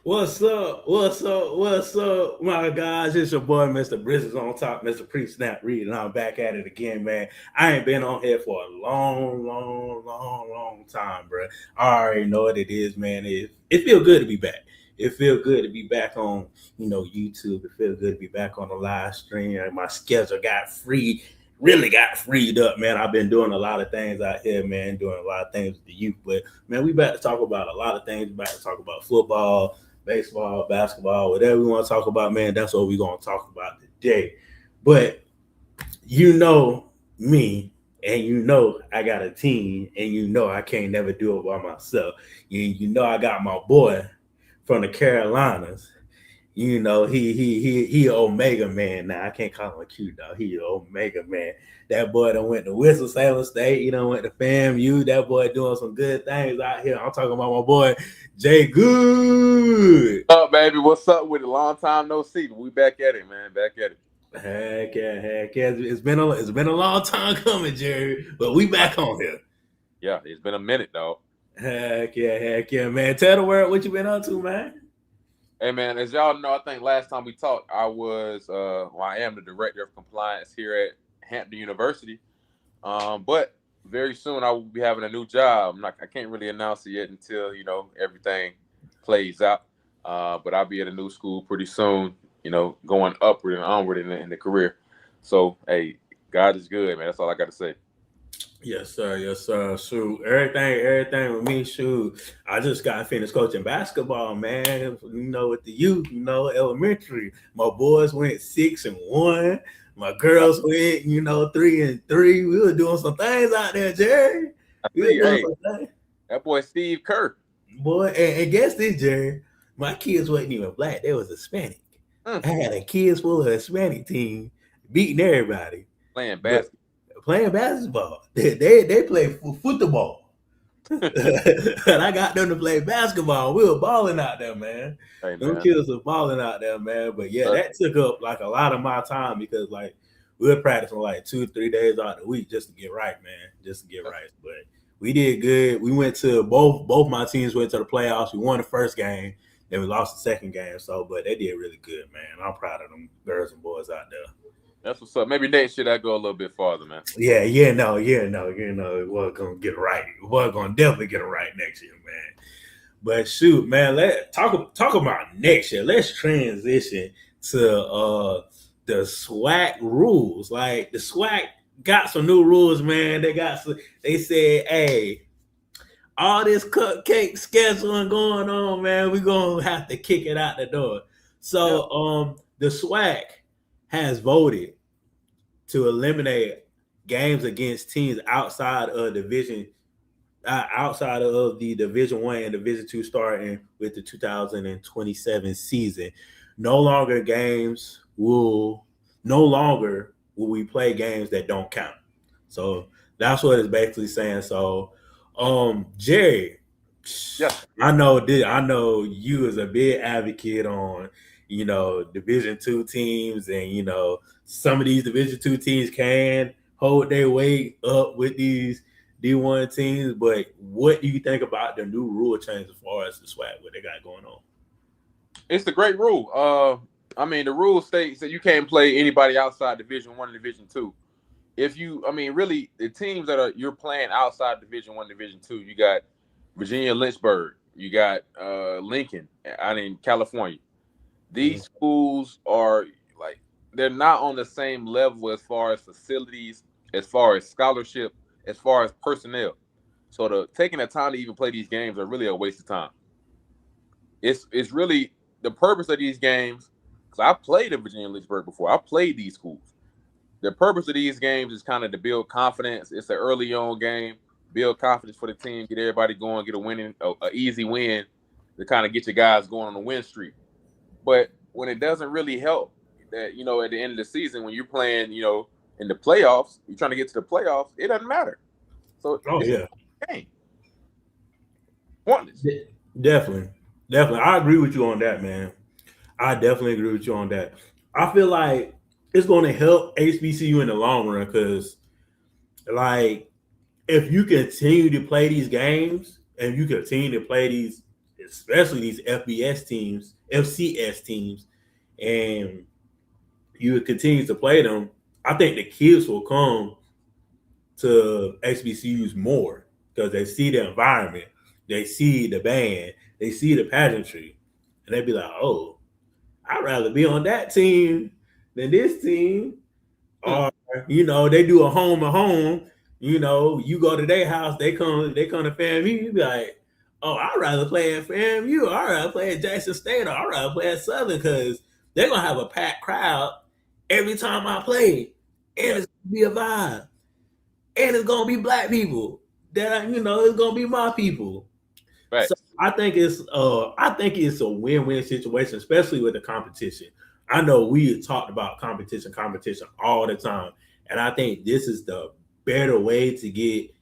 What's up? What's up? What's up, my guys? It's your boy, Mr. Bridges on top, Mr. Pre-Snap Read, and I'm back at it again, man. I ain't been on here for a long time, bro. I already know what it is, man. It feel good to be back. It feel good to be back on, YouTube. It feel good to be back on the live stream. And my schedule got free, really got freed up, man. I've been doing a lot of things out here, man, doing a lot of things with the youth. But man, we about to talk about a lot of things. We about to talk about football, baseball, basketball, whatever we want to talk about, man, that's what we're going to talk about today. But you know me, and I got a team, and I can't never do it by myself. You know I got my boy from the Carolinas. He Omega man. Now I can't call him a cute dog. He Omega man. That boy done went to Winston Salem State. He done went to FAMU. That boy doing some good things out here. I'm talking about my boy Jay Good. What's up, baby? What's up with it? Long time no see. We back at it, man. Back at it. Heck yeah. It's been a long time coming, Jerry. But we back on here. Yeah, it's been a minute, though. Heck yeah, man. Tell the world what you been up to, man. Hey, man, as y'all know, I think last time we talked, I am the director of compliance here at Hampton University. But very soon I will be having a new job. I can't really announce it yet until, everything plays out. But I'll be at a new school pretty soon, going upward and onward in the career. So, hey, God is good, man. That's all I got to say. Yes, sir. Yes, sir. Shoot, everything with me. Shoot, I just got finished coaching basketball, man. With the youth, elementary. My boys went 6-1. My girls went, 3-3. We were doing some things out there, Jerry. I see, hey, that boy Steve Kerr. Boy, and guess this, Jerry. My kids wasn't even black; they was Hispanic. I had a kids full of Hispanic team beating everybody playing basketball. They play football. And I got them to play basketball. We were balling out there, man. Hey, them kids were balling out there, man. But yeah, that took up like a lot of my time because like we were practicing like 2-3 days out of the week just to get right, man. Just to get right. But we did good. We went to both my teams went to the playoffs. We won the first game, then we lost the second game. So, but they did really good, man. I'm proud of them girls and boys out there. That's what's up. Maybe next year I go a little bit farther, man. Yeah, no. We're gonna get it right. We're gonna definitely get it right next year, man. But shoot, man, let's talk about next year. Let's transition to the SWAC rules. Like the SWAC got some new rules, man. They said, hey, all this cupcake scheduling going on, man, we're gonna have to kick it out the door. So the SWAC has voted to eliminate games against teams outside of Division One and Division Two starting with the 2027 season. No longer will we play games that don't count. So that's what it's basically saying. So, Jerry, I know you as a big advocate on Division Two teams, and some of these Division Two teams can hold their weight up with these D1 teams. But what do you think about the new rule change as far as the SWAC, what they got going on? It's a great rule. The rule states that you can't play anybody outside Division One, Division Two. Really, the teams you're playing outside Division One, Division Two, you got Virginia Lynchburg, you got Lincoln out in California. These schools are they're not on the same level as far as facilities, as far as scholarship, as far as personnel. So taking the time to even play these games are really a waste of time. It's really the purpose of these games, because I played in Virginia Lynchburg before. I played these schools. The purpose of these games is kind of to build confidence. It's an early on game, build confidence for the team, get everybody going, get an easy win to kind of get your guys going on the win streak. But when it doesn't really help, that at the end of the season when you're playing, in the playoffs, you're trying to get to the playoffs, it doesn't matter. So game. Pointless. Definitely. I agree with you on that, man. I definitely agree with you on that. I feel like it's going to help HBCU in the long run because, like, if you continue to play these games and you continue to play these especially these FCS teams, and you would continue to play them, I think the kids will come to HBCUs more because they see the environment, they see the band, they see the pageantry, and they be like, "Oh, I'd rather be on that team than this team." Hmm. Or they do a home to home. You go to their house, they come to FAMU. You be like, "Oh, I'd rather play at FAMU. I'd rather play at Jackson State, or I'd rather play at Southern because they're gonna have a packed crowd every time I play, and Yeah. it's gonna be a vibe, and it's gonna be black people that it's gonna be my people." So Facts. I think it's a win-win situation, especially with the competition. I know we talked about competition all the time, and I think this is the better way to get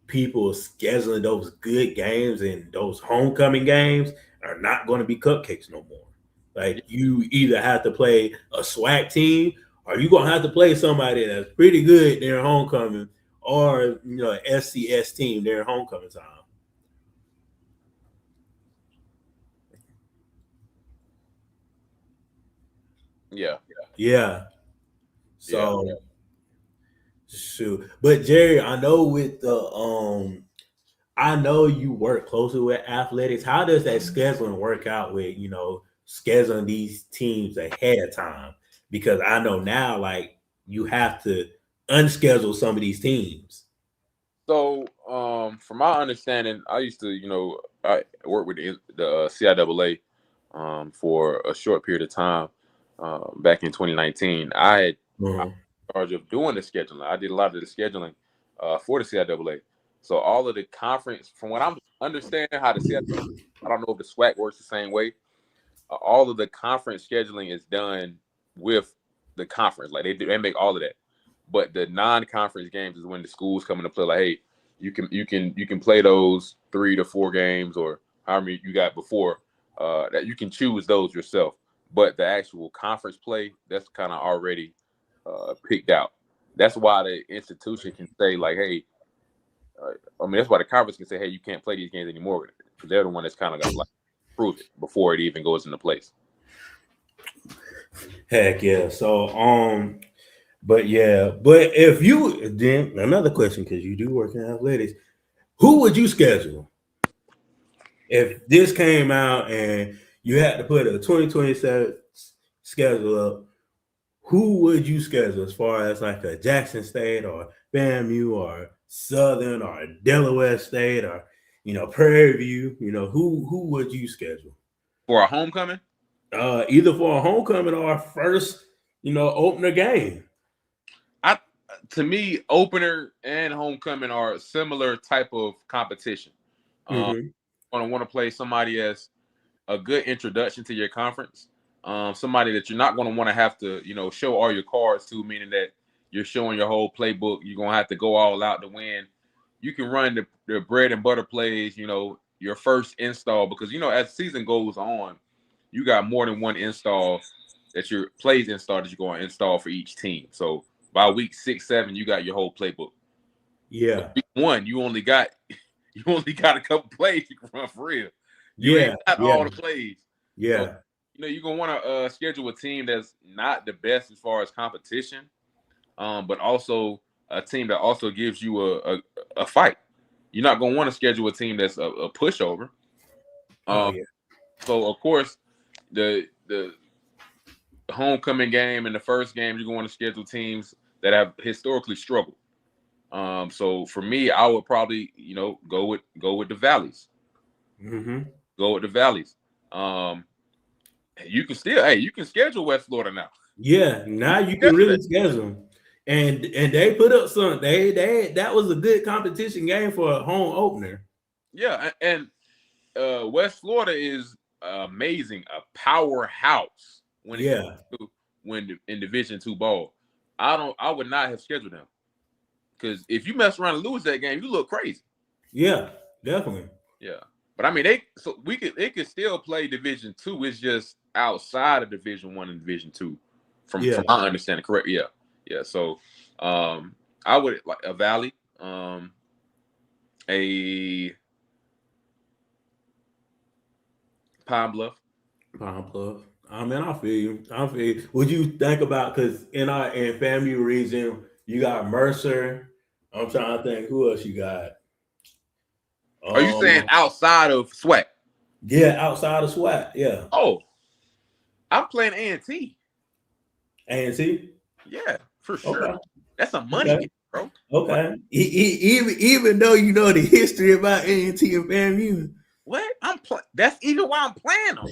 people scheduling those good games, and those homecoming games are not going to be cupcakes no more. Yeah. Like, you either have to play a SWAC team, or you're gonna have to play somebody that's pretty good during homecoming, or an SCS team during homecoming time. Yeah. Yeah. Yeah. So shoot. But Jerry, I know you work closely with athletics. How does that scheduling work out with, scheduling these teams ahead of time? Because I know now, like, you have to unschedule some of these teams. So, from my understanding, I used to, I worked with the CIAA for a short period of time back in 2019. I was Mhm. in charge of doing the scheduling. I did a lot of the scheduling for the CIAA. So all of the conference, from what I'm understanding, how the CIAA, I don't know if the SWAC works the same way. All of the conference scheduling is done with the conference. Like they make all of that. But the non-conference games is when the schools come into play. Like, hey, you can play those 3 to 4 games or however many you got before. That you can choose those yourself. But the actual conference play, that's kind of already picked out. That's why the institution can say like, hey, that's why the conference can say, hey, you can't play these games anymore because they're the one that's kind of got like prove it before it even goes into place. Heck yeah. So, but yeah, but if you then another question, because you do work in athletics, who would you schedule if this came out and you had to put a 2027 schedule up? Who would you schedule as far as like a Jackson State or FAMU or Southern or Delaware State or Prairie View? Who would you schedule? For a homecoming, Either for a homecoming or a first opener game. I to me, opener and homecoming are a similar type of competition. Um, Mm-hmm. Gonna want to play somebody as a good introduction to your conference. Somebody that you're not gonna want to have to, show all your cards to, meaning that you're showing your whole playbook. You're gonna have to go all out to win. You can run the bread and butter plays, your first install because as the season goes on, you got more than one install that your plays install that you're going to install for each team. So by week 6, 7, you got your whole playbook. But Yeah. week 1, you only got a couple plays you can run for real. You ain't Yeah. got Yeah. all the plays. So Yeah. you're gonna want to schedule a team that's not the best as far as competition, but also a team that also gives you a fight. You're not gonna want to schedule a team that's a pushover. Oh Um, yeah. so of course the homecoming game and the first game, you're going to schedule teams that have historically struggled. So for me, I would probably, go with the Valleys. Mm-hmm. Go with the Valleys. Um, you can schedule West Florida now. Yeah. You Now can you can schedule that. really schedule them. And they put up some. They that was a good competition game for a home opener. Yeah, and West Florida is amazing, a powerhouse when it comes Yeah. to when in Division 2 ball. I would not have scheduled them because if you mess around and lose that game, you look crazy. Yeah. Definitely. Yeah, but I mean, they could still play Division 2. It's just outside of Division 1 and Division 2, from Yeah. from my understanding. Correct? Yeah, yeah. So, I would like a Valley, a Pine Bluff. Pine Bluff. I mean, I feel you. I feel you. Would you think about because in FAMU region you got Mercer. I'm trying to think who else you got. Are you saying Um, outside of SWAC? yeah, outside of SWAT, yeah. Oh, I'm playing A&T. A&T. Yeah, for sure. Okay. That's a money Okay. game, bro. Like, Okay. Even though you know the history about A&T and FAMU. what? That's even why I'm playing them.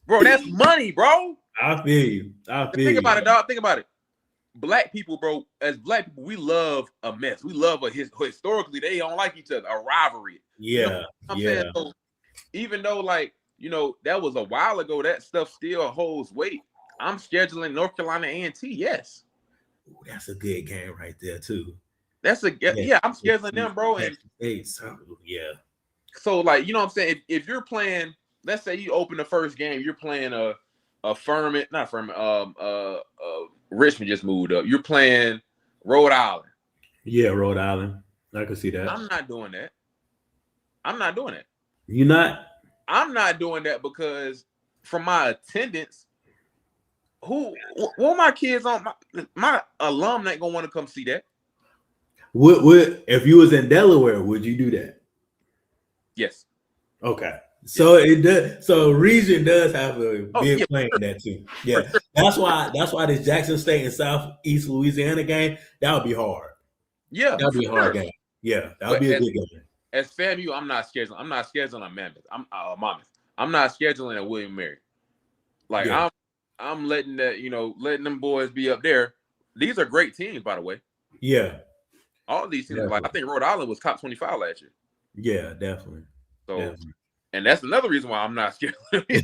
Bro, that's money, bro. I feel you. I feel Think about you. it, dog. Think about it. Black people, bro, as black people, we love a mess. We love historically, they don't like each other, a rivalry. You know Yeah. what I'm saying? Yeah. So even though, like, that was a while ago, that stuff still holds weight. I'm scheduling North Carolina A&T, yes. Ooh, that's a good game right there too. That's Yeah. I'm scheduling them, bro. And Yeah. so, like, you know what I'm saying? If you're playing, let's say you open the first game, you're playing a Furman, not Furman, Richmond just moved up. You're playing Rhode Island. Yeah, Rhode Island. I can see that. I'm not doing that. I'm not doing that. You not? I'm not doing that because from my attendance, who my kids on my alum ain't gonna want to come see that. What if you was in Delaware, would you do that? Yes. Okay. So it does. So region does have a big play in that too. Yeah, sure. That's why this Jackson State and Southeast Louisiana game that would be hard. Yeah, that would be a hard game. Yeah, that would be a good game. As FAMU, I'm not scheduling a Mammoth. I'm a Monmouth. I'm not scheduling a William Mary. Like I'm letting letting them boys be up there. These are great teams, by the way. Yeah. All of these teams, like I think Rhode Island was top 25 last year. Yeah, definitely. So, definitely. And that's another reason why I'm not scared. That's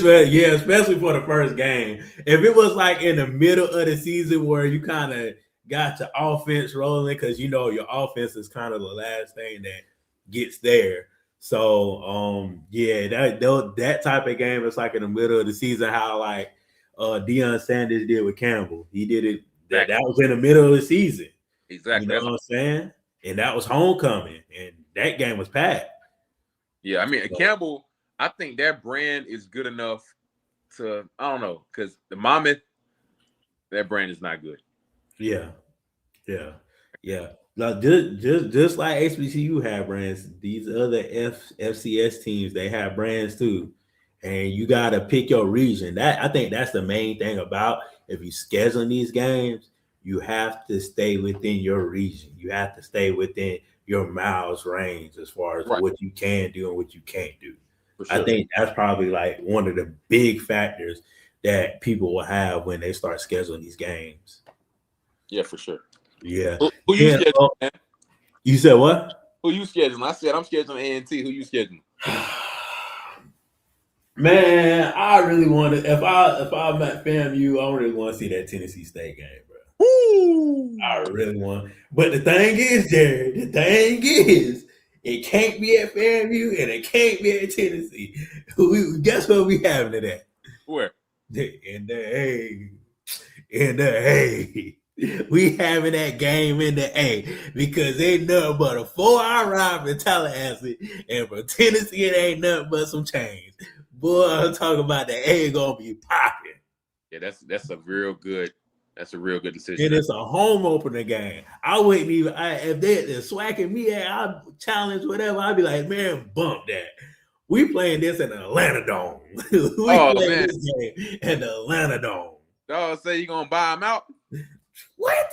right. Yeah, especially for the first game. If it was like in the middle of the season where you kind of got your offense rolling, because your offense is kind of the last thing that gets there. So that type of game is like in the middle of the season, how like Deion Sanders did with Campbell. He did it. That was in the middle of the season. Exactly. You know what I'm saying? And that was homecoming, and that game was packed. Yeah, I mean, Campbell, I think their brand is good enough to, I don't know, because the Monmouth, that brand is not good. Yeah. Like just like HBCU have brands, these other FCS teams, they have brands too. And you gotta pick your region. I think that's the main thing about if you scheduling these games, you have to stay within your region. You have to stay within your miles range as far as what you can do and what you can't do. Sure. I think that's probably like one of the big factors that people will have when they start scheduling these games. Yeah, for sure. Yeah. Who you scheduling, man? You said what? Who you scheduling? I said I'm scheduling A&T. Who you scheduling? Man, I really want to. If I'm at FAMU, I really want to see that Tennessee State game, bro. Woo! I really want. But the thing is, Jared, it can't be at FAMU and it can't be at Tennessee. Guess what we having it at? Where? In the A. In the A. We having that game in the A because ain't nothing but a 4-hour ride from Tallahassee, and from Tennessee it ain't nothing but some change. Boy, I'm talking about the A gonna be popping. Yeah, that's a real good decision. And it's a home opener game. I wouldn't even if they're swacking me at, I challenge whatever. I'd be like, man, bump that. We playing this in the Atlanta Dome. We playing this game in the Atlanta Dome. Dog say you gonna buy them out? What?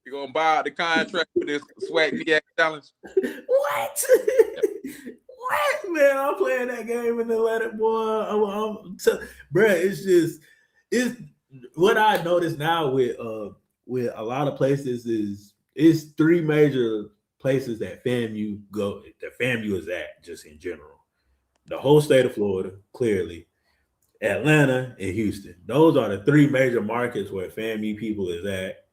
You gonna buy out the contract for this SWAC MEAC challenge? What? What, man? I'm playing that game in the Atlanta, boy. Bro, it's what I notice now with a lot of places is it's three major places that FAMU go. That FAMU is at just in general. The whole state of Florida, clearly. Atlanta and Houston. Those are the three major markets where FAMU people is at.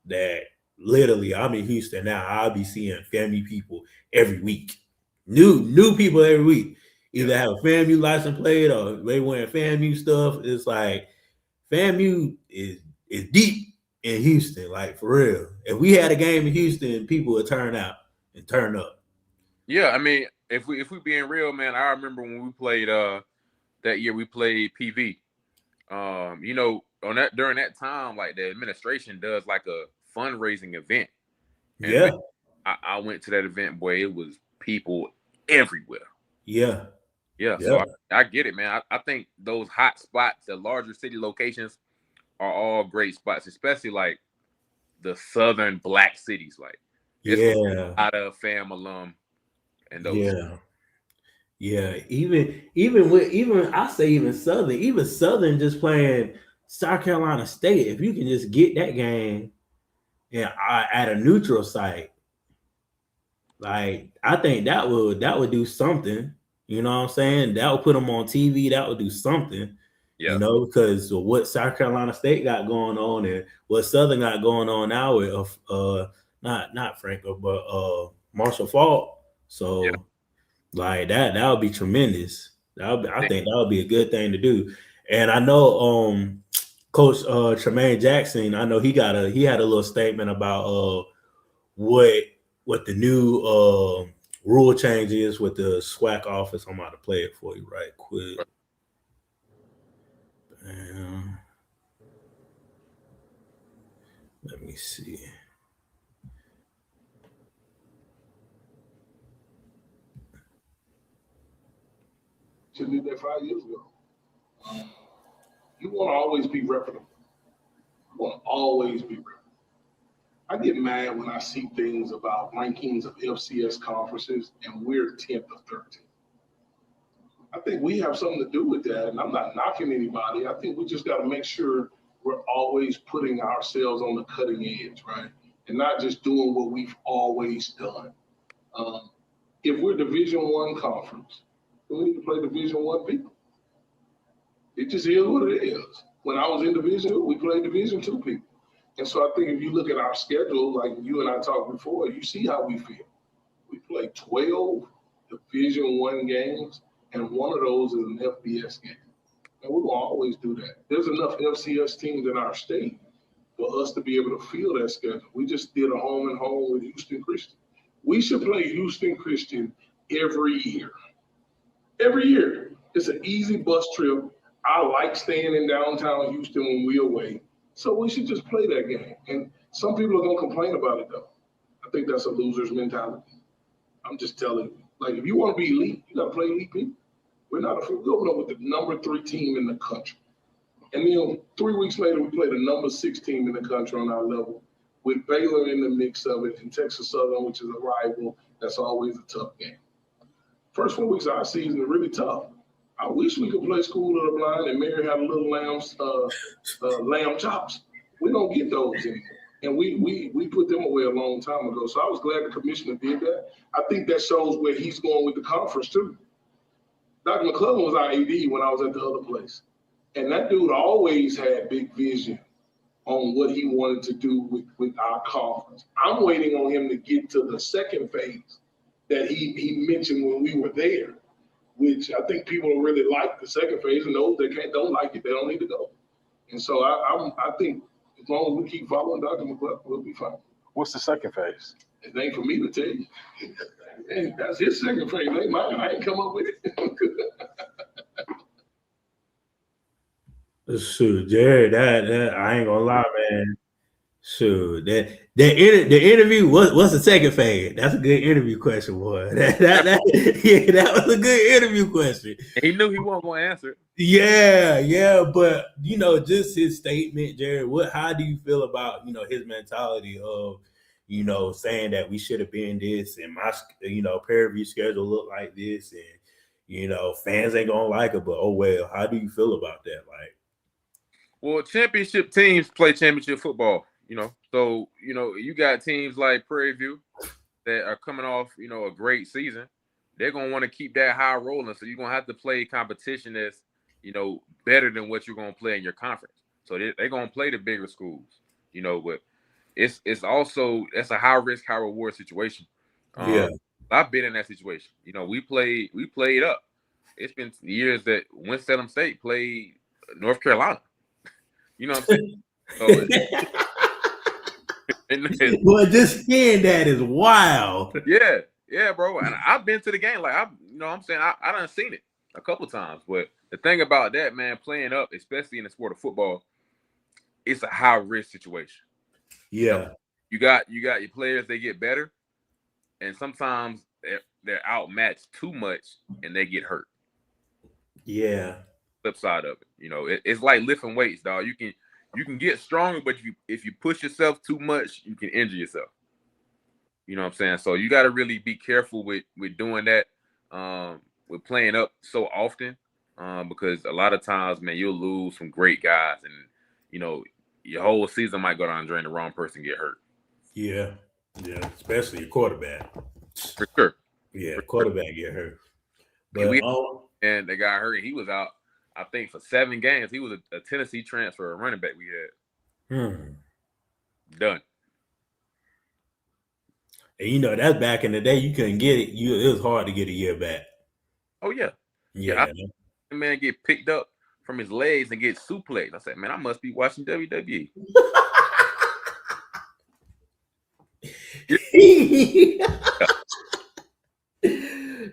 That literally, I'm in Houston now. I'll be seeing FAMU people every week. New people every week. Either have a FAMU license plate or they wearing FAMU stuff. It's like FAMU is deep in Houston, like for real. If we had a game in Houston, people would turn out and turn up. Yeah, I mean, if we being real, man, I remember when we played that year we played PV. You know, on that during that time, like the administration does like a fundraising event. And man, Yeah, I went to that event, boy, it was people everywhere. yeah, Yeah, so yeah, I get it, man. I think those hot spots, the larger city locations, are all great spots, especially like the southern black cities. Like it's a yeah, lot of fam alum and those. yeah. Yeah, even I say even Southern just playing South Carolina State. If you can just get that game at a neutral site, like I think that would do something. You know what I'm saying? That would put them on TV. That would do something. You Yeah, know, because of what South Carolina State got going on and what Southern got going on now with not Franco but Marshall Faulk. yeah. So like that would be tremendous. I think that would be a good thing to do. And I know Coach Tremaine Jackson, I know he had a little statement about what the new rule change is with the SWAC office. I'm about to play it for you right quick. Um, let me see. Should have did that 5 years ago. You want to always be reputable. You want to always be reputable. I get mad when I see things about rankings of FCS conferences and we're 10th or 13th. I think we have something to do with that, and I'm not knocking anybody. I think we just got to make sure we're always putting ourselves on the cutting edge, right? And not just doing what we've always done. Um, if we're Division One conference, then we need to play Division One people. It just is what it is. When I was in Division Two, we played Division Two people. And so I think if you look at our schedule, like you and I talked before, you see how we feel. We play 12 Division One games, and one of those is an FBS game. And we're gonna always do that. There's enough FCS teams in our state for us to be able to fill that schedule. We just did a home and home with Houston Christian. We should play Houston Christian every year. Every year. It's an easy bus trip. I like staying in downtown Houston when we're away. So we should just play that game. And some people are going to complain about it, though. I think that's a loser's mentality. I'm just telling you. Like, if you want to be elite, you got to play elite people. We're not a we open up with the number 3 team in the country. And then 3 weeks later, we played the number 6 team in the country on our level with Baylor in the mix of it and Texas Southern, which is a rival. That's always a tough game. First 4 weeks of our season are really tough. I wish we could play School of the Blind and Mary had a little lamb chops. We don't get those anymore. And we put them away a long time ago. So I was glad the commissioner did that. I think that shows where he's going with the conference too. Dr. McClellan was our AD when I was at the other place. And that dude always had big vision on what he wanted to do with our conference. I'm waiting on him to get to the second phase that he mentioned when we were there, which I think people really like the second phase, and those that don't like it, they don't need to go. And so I think as long as we keep following Dr. McClellan, we'll be fine. What's the second phase? It ain't for me to tell you. That's his second phase. Ain't mine. I ain't come up with it. Shoot, Jared, that I ain't gonna lie, man. Shoot, the interview. What's the second phase? That's a good interview question, boy. Yeah, that was a good interview question. He knew he wasn't going to answer it. Yeah, but just his statement, Jared. How do you feel about his mentality of saying that we should have been this and my peer review schedule look like this and fans ain't gonna like it, but oh well. How do you feel about that? Like, well, championship teams play championship football. So you got teams like Prairie View that are coming off a great season. They're gonna want to keep that high rolling. So you're gonna have to play competition that's better than what you're gonna play in your conference. So they're gonna play the bigger schools. But it's also that's a high risk, high reward situation. yeah, I've been in that situation. We played up. It's been years that Winston-Salem State played North Carolina. You know what I'm saying? So, well, just hearing that is wild. Yeah. Yeah, bro. And I've been to the game. Like I'm saying I done seen it a couple times. But the thing about that, man, playing up, especially in the sport of football, it's a high risk situation. Yeah. You got your players, they get better, and sometimes they're outmatched too much and they get hurt. Yeah. Flip side of it, it's like lifting weights, dog. You can get stronger, but if you push yourself too much, you can injure yourself. You know what I'm saying? So you got to really be careful with doing that, with playing up so often, because a lot of times, man, you'll lose some great guys, and your whole season might go down the drain. The wrong person get hurt. Yeah. Yeah. Especially a quarterback. For sure. Yeah, quarterback get hurt. But and they got hurt. He was out, I think, for 7 games. He was a Tennessee transfer, a running back we had. Done. And that's back in the day. You couldn't get it. It was hard to get a year back. Oh yeah. Yeah. The man get picked up from his legs and get suplexed. I said, man, I must be watching WWE.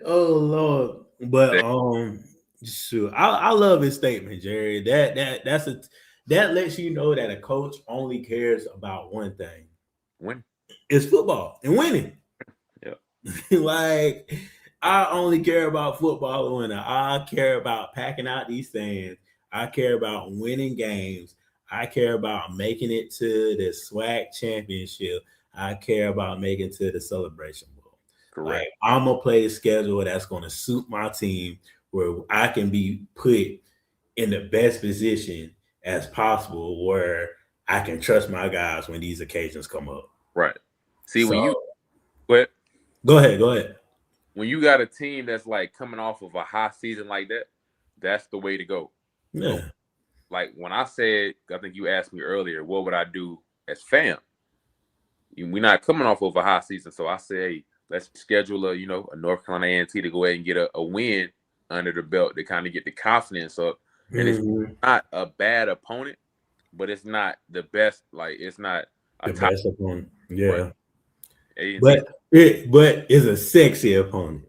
Oh Lord. But shoot, I love his statement, Jerry. That lets you know that a coach only cares about one thing. Win. It's football and winning. Yeah. Like, I only care about football and winning. I care about packing out these stands. I care about winning games. I care about making it to the SWAC championship. I care about making it to the Celebration Bowl. Correct. Like, I'm gonna play a schedule that's gonna suit my team, where I can be put in the best position as possible, where I can trust my guys when these occasions come up. Right. See, when you go ahead. When you got a team that's like coming off of a high season like that, that's the way to go. Yeah. So, like when I said, I think you asked me earlier, what would I do as fam? We're not coming off of a high season, so I say, hey, let's schedule a North Carolina A&T to go ahead and get a win under the belt to kind of get the confidence up. And it's not a bad opponent, but it's not the best. Like, it's not the best opponent. Yeah. But it's a sexy opponent.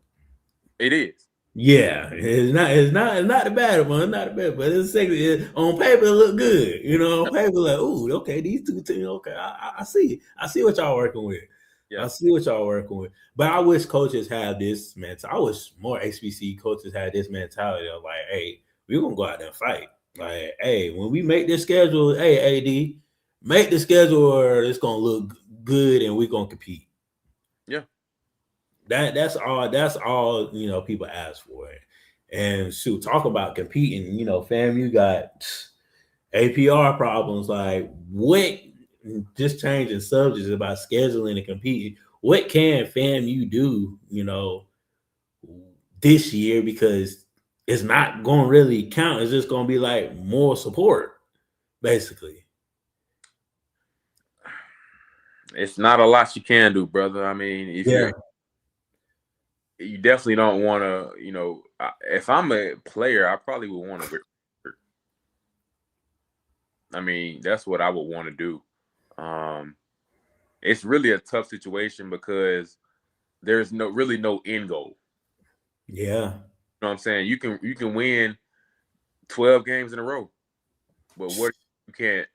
It is. Yeah, it's not a bad opponent, not a bad, but it's sexy. On paper, it look good. On paper, like, ooh, okay, these two teams, okay, I see what y'all working with. Yeah. I see what y'all working with. But I wish coaches had this mentality. I wish more HBC coaches had this mentality of like, hey, we're gonna go out there and fight. Like, hey, when we make this schedule, hey, AD, make the schedule where it's gonna look good and we're gonna compete. Yeah. That's all people ask for. And shoot, talk about competing, fam, you got APR problems. Like, what, just changing subjects about scheduling and competing, what can FAMU do, this year? Because it's not going to really count. It's just going to be like more support, basically. It's not a lot you can do, brother. I mean, you definitely don't want to, if I'm a player, I probably would want to. I mean, that's what I would want to do. It's really a tough situation because there's really no end goal. Yeah. You know what I'm saying? You can win 12 games in a row, but what you can't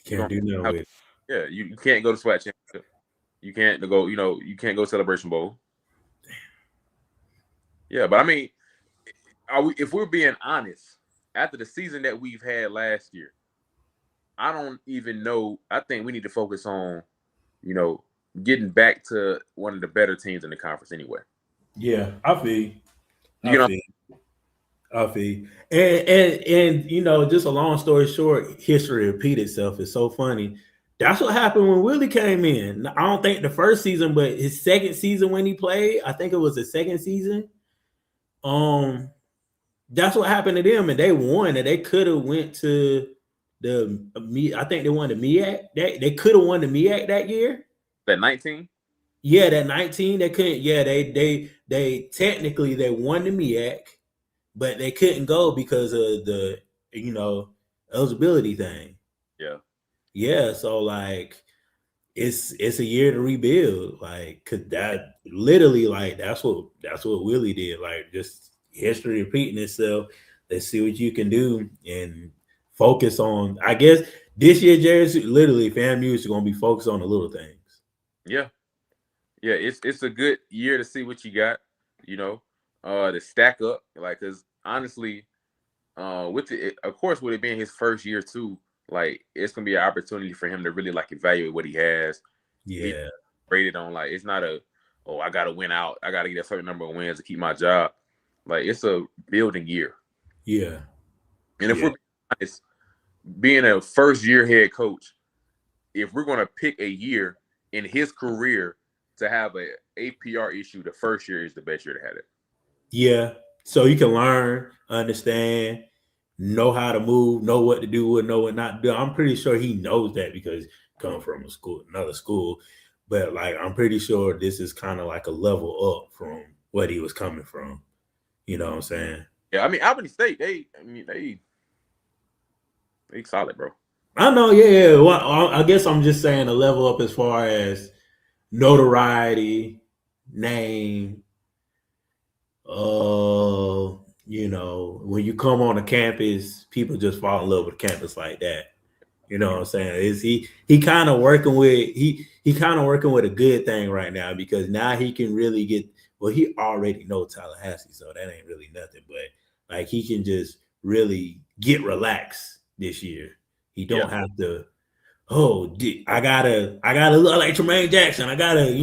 do nothing with. Yeah, you can't go to SWAC championship. You can't go, you can't go Celebration Bowl. Yeah, but I mean, if we're being honest, after the season that we've had last year, I don't even know. I think we need to focus on, getting back to one of the better teams in the conference anyway. Yeah, I feel. And just a long story short, history repeat itself. It's so funny. That's what happened when Willie came in. I don't think the first season, but his second season when he played, I think it was the second season. That's what happened to them, and they won. And they could have went to I think they won the MEAC. They could have won the MEAC that year. That 19? Yeah, that 19. They couldn't. Yeah, they technically they won the MEAC, but they couldn't go because of the eligibility thing. Yeah. Yeah. So like, it's a year to rebuild. Like, cause that literally, like, that's what Willie did. Like, just history repeating itself. Let's see what you can do and focus on. I guess this year, Jerry, literally, FAMU is going to be focused on the little things. Yeah, it's a good year to see what you got. You know, to stack up. Like, cause honestly, with it, of course, with it being his first year too, like it's gonna be an opportunity for him to really like evaluate what he has. He Yeah, rated on like it's not I gotta win out, I gotta get a certain number of wins to keep my job. Like it's a building year. yeah, And if yeah, we're being honest, being a first year head coach, if we're gonna pick a year in his career to have a APR issue, the first year is the best year to have it. yeah. So you can learn, understand, know how to move, know what to do, and know what not to do. I'm pretty sure he knows that because coming from another school. But like, I'm pretty sure this is kind of like a level up from what he was coming from. You know what I'm saying? Yeah, I mean Albany State, they solid, bro. I know, yeah. Well, I guess I'm just saying a level up as far as notoriety, name. When you come on a campus, people just fall in love with campus like that. You know what I'm saying? Is he kind of working with he kind of working with a good thing right now because now he can really get he already knows Tallahassee, so that ain't really nothing. But like he can just really get relaxed this year. He don't have to. Oh, I gotta look like Tremaine Jackson. I gotta,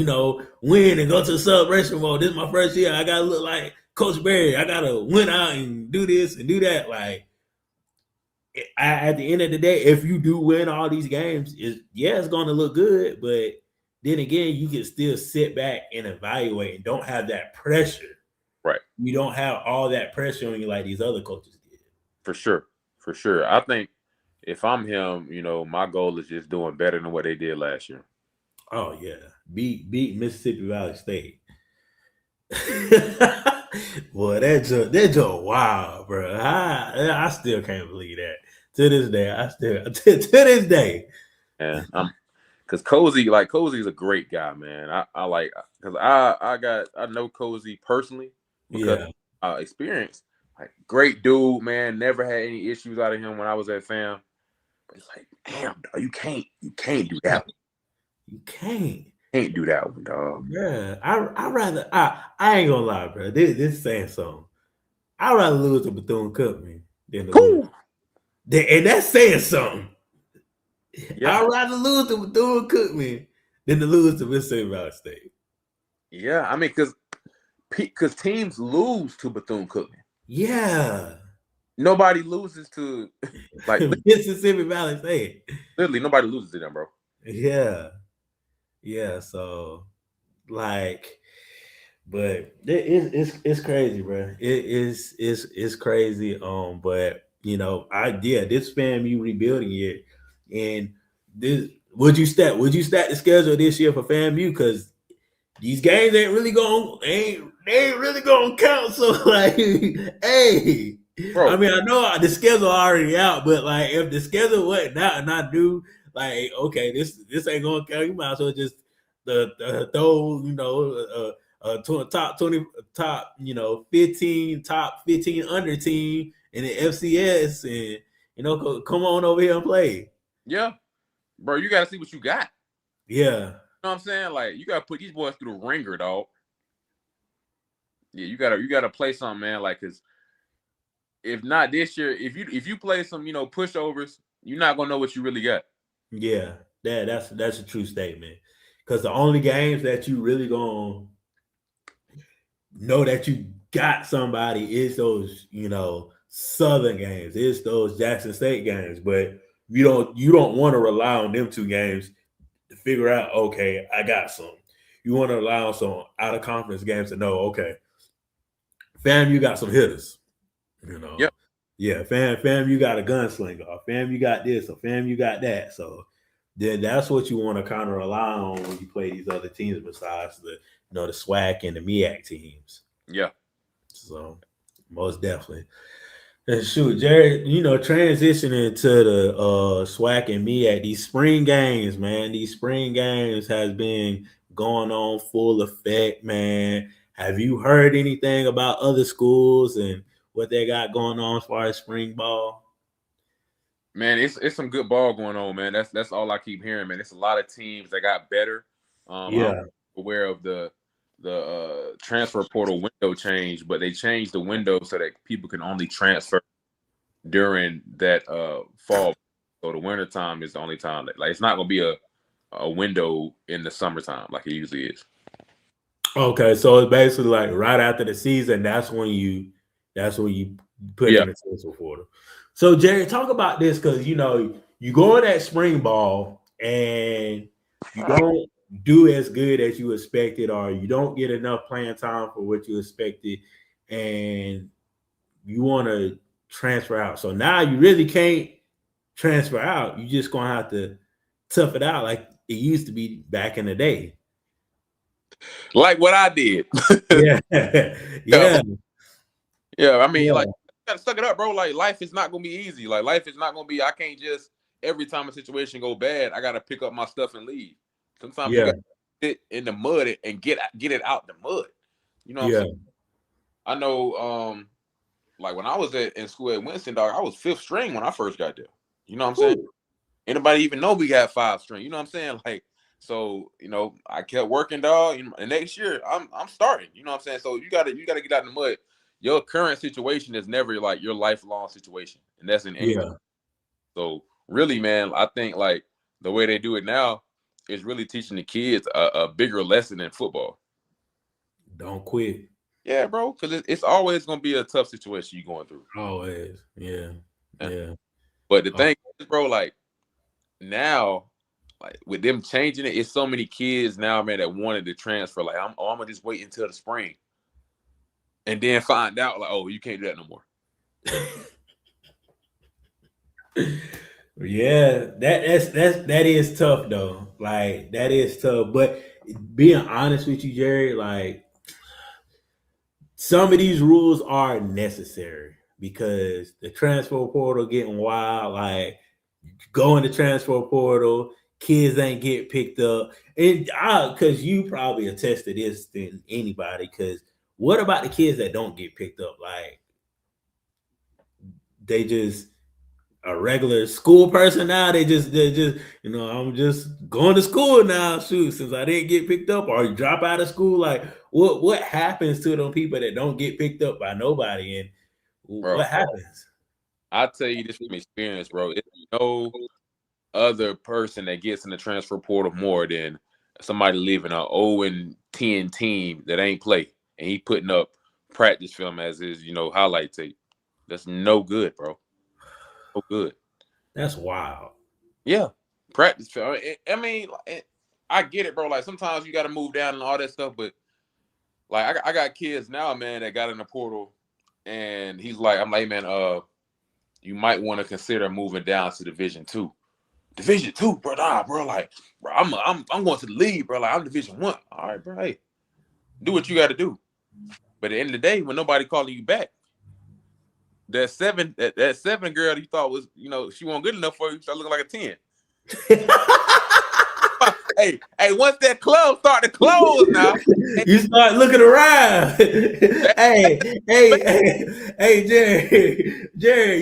win and go to the celebration mode. This is my first year. I gotta look like Coach Barry. I gotta win out and do this and do that. Like at the end of the day, if you do win all these games, it's going to look good. But then again, you can still sit back and evaluate and don't have that pressure. Right. You don't have all that pressure on you like these other coaches did. For sure. I think if I'm him, my goal is just doing better than what they did last year. Oh yeah, beat Mississippi Valley State. Boy, that joke wild, bro. I still can't believe that. To this day, to this day. Yeah, because Cozy is a great guy, man. I like because I know Cozy personally because experience. Like great dude, man. Never had any issues out of him when I was at FAM. But it's like, damn, dog, you can't do that. You can't do that one, dog. Yeah, I ain't gonna lie, bro. This is saying something. I'd rather lose to Bethune-Cookman than to lose. And that's saying something. Yeah. I'd rather lose to Bethune-Cookman than to lose to Mississippi Valley State. Yeah, I mean, because teams lose to Bethune-Cookman. Yeah. Nobody loses to like Mississippi Valley State. Literally, nobody loses to them, bro. Yeah. Yeah, so like, but it's crazy, bro. It's crazy. But this FAMU rebuilding year, and this would you stat the schedule this year for FAMU because these games ain't really gonna count. So like, hey, bro. I mean, I know the schedule already out, but like if the schedule wasn't out and I do. Like, okay, this ain't gonna count. You might as well just throw, top 20, top 15, top 15 under team in the FCS, and come on over here and play. Yeah, bro, you gotta see what you got. Yeah, you know what I'm saying? Like, you gotta put these boys through the ringer, dog. Yeah, you gotta play something, man. Like, cause if not this year, if you play some, pushovers, you're not gonna know what you really got. Yeah, that's a true statement. Because the only games that you really gonna know that you got somebody is those, Southern games, is those Jackson State games. But you don't want to rely on them two games to figure out, okay, I got some. You want to rely on some out of conference games to know, okay, fam, you got some hitters. Yep. Yeah, fam, you got a gunslinger. Or fam, you got this. Or fam, you got that. So then that's what you want to kind of rely on when you play these other teams besides the SWAC and the MEAC teams. Yeah. So most definitely. And shoot, Jared, transitioning to the SWAC and me at these spring games, man. These spring games has been going on full effect, man. Have you heard anything about other schools and what they got going on as far as spring ball? Man, it's some good ball going on, man. That's all I keep hearing, man. It's a lot of teams that got better. I'm Yeah. aware of the transfer portal window change, but they changed the window so that people can only transfer during that fall. So the winter time is the only time that, like, it's not gonna be a window in the summertime like it usually is. Okay, so it's basically like right after the season, that's when you put Yeah. in the transfer portal. So Jerry, talk about this because you go in that spring ball and you don't do as good as you expected, or you don't get enough playing time for what you expected, and you want to transfer out. So now you really can't transfer out. You just gonna have to tough it out like it used to be back in the day. Like what I did. Yeah, Yeah. yeah, Yeah, I mean, like, yeah, you gotta suck it up, bro. Like, life is not gonna be easy. Like, life is not gonna be. I can't just every time a situation go bad, I gotta pick up my stuff and leave. Sometimes you yeah, gotta sit in the mud and get it out the mud. You know what I'm yeah. saying? I know, like when I was in school at Winston, dog, I was fifth string when I first got there. You know what I'm saying? Whew. Anybody even know we got five string? You know what I'm saying? Like, so I kept working, dog. And next year I'm starting. You know what I'm saying? So you gotta get out in the mud. Your current situation is never like your lifelong situation, and that's in anything. Yeah, So really, man, I think like the way they do it now is really teaching the kids a bigger lesson in football. don't quit. Yeah, bro, because it's always gonna be a tough situation you're going through. Always. Yeah, Yeah. yeah. But the Oh, thing is, bro, like now, like with them changing it, it's so many kids now, man, that wanted to transfer. Like, I'm gonna just wait until the spring and then find out, like, oh, you can't do that no more. yeah, that is tough though. Like that is tough. But being honest with you, Jerry, like some of these rules are necessary because the transfer portal getting wild. Like go in the transfer portal, kids ain't get picked up, and because you probably attest to this than anybody. Because what about the kids that don't get picked up? Like they just a regular school person now. They just I'm just going to school now. Shoot, since I didn't get picked up, or you drop out of school. Like what happens to them people that don't get picked up by nobody, and Bro, what happens? I tell you this from experience, bro. It's no other person that gets in the transfer portal more than somebody leaving a 0-10 team that ain't play and he putting up practice film as his, highlight tape. That's no good, bro. No good. That's wild. Yeah, practice film. I mean, I get it, bro. Like sometimes you got to move down and all that stuff, but like I got kids now, man, that got in the portal, and I'm like, man, you might want to consider moving down to Division 2. Division 2, bro. Nah, bro. Like, bro, I'm going to the league, bro. Like, I'm Division 1. All right, bro. Hey, do what you got to do. But at the end of the day, when nobody calling you back, that seven girl you thought was, she wasn't good enough for you, start looking like a 10. Hey, once that club start to close now, You start looking around. Hey, Jerry,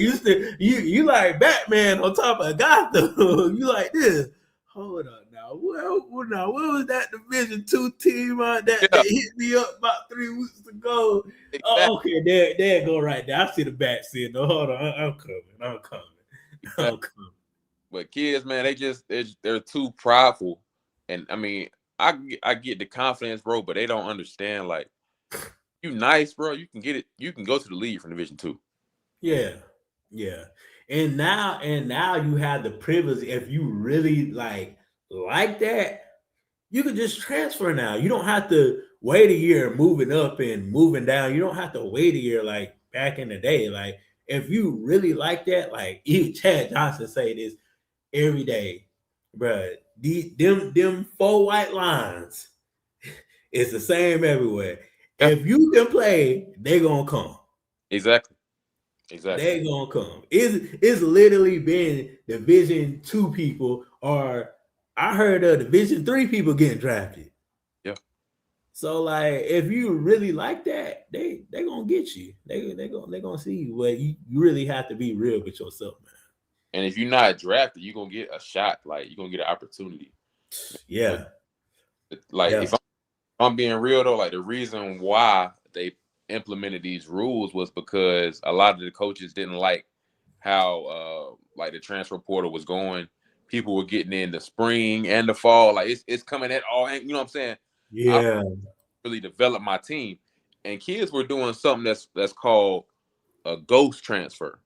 you like Batman on top of Gotham. You like this. Hold on now. What was that Division 2 team that hit me up about 3 weeks ago? exactly. Oh, okay, there go right there. I see the bat signal. Hold on, I'm coming. But kids, man, they're too prideful. And I mean, I get the confidence, bro, but they don't understand. Like, you nice, bro. You can get it. You can go to the league from Division 2. Yeah, yeah. And now you have the privilege. If you really like that, you can just transfer now. You don't have to wait a year moving up and moving down. You don't have to wait a year like back in the day. Like if you really like that, like even Chad Johnson say this every day, bro. Them 4 white lines is the same everywhere. Yeah. If you can play, they gonna come. Exactly. Exactly. They gonna come. It's literally been Division 2 people, or I heard of Division 3 people getting drafted. Yeah. So like, if you really like that, they gonna get you. They gonna see you. But you really have to be real with yourself, man. And if you're not drafted, you're gonna get a shot. Like you're gonna get an opportunity. Yeah. Like if I'm being real though, like the reason why they implemented these rules was because a lot of the coaches didn't like how like the transfer portal was going. People were getting in the spring and the fall. Like it's coming at all. You know what I'm saying? Yeah. I really developed my team, and kids were doing something that's called a ghost transfer.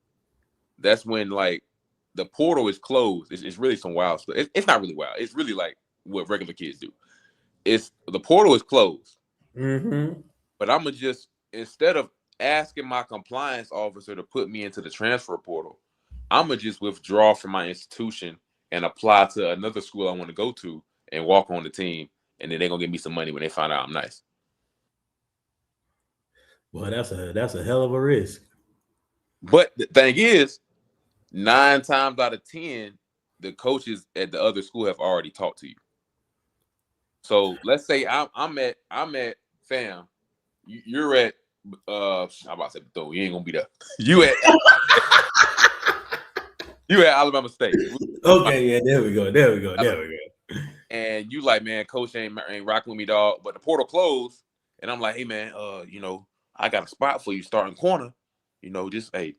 That's when like the portal is closed. It's really some wild stuff. It's not really wild. It's really like what regular kids do. It's the portal is closed. Mm-hmm. But I'm gonna just, instead of asking my compliance officer to put me into the transfer portal, I'm gonna just withdraw from my institution and apply to another school I want to go to and walk on the team, and then they're gonna give me some money when they find out I'm nice. Well, that's a hell of a risk. But the thing is, 9 times out of 10, the coaches at the other school have already talked to you. So let's say I'm at fam. You're at I'm about to say though, you ain't gonna be there. You at Alabama State. Okay, yeah, there we go. And you like, man, coach ain't rocking with me, dog. But the portal closed, and I'm like, hey man, I got a spot for you starting corner. Just hey,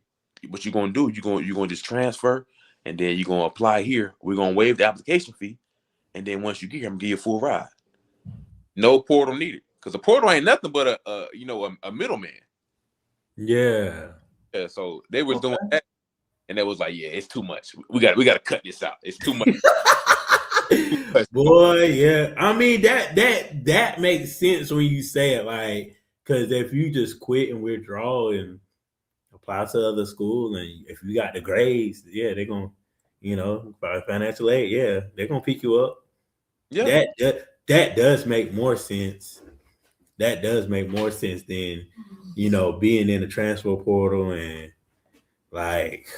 what you gonna do? You gonna just transfer, and then you gonna apply here. We're gonna waive the application fee, and then once you get here, I'm gonna give you a full ride. No portal needed, because the portal ain't nothing but a middleman. Yeah. Yeah. So they was doing that, and it was like, yeah, it's too much. We got to cut this out. It's too much. Boy, yeah. I mean that makes sense when you say it, like, because if you just quit and withdraw and apply to other school, and if you got the grades, yeah, they're gonna, by financial aid, yeah, they're gonna pick you up. Yeah. That does make more sense. That does make more sense than being in the transfer portal and like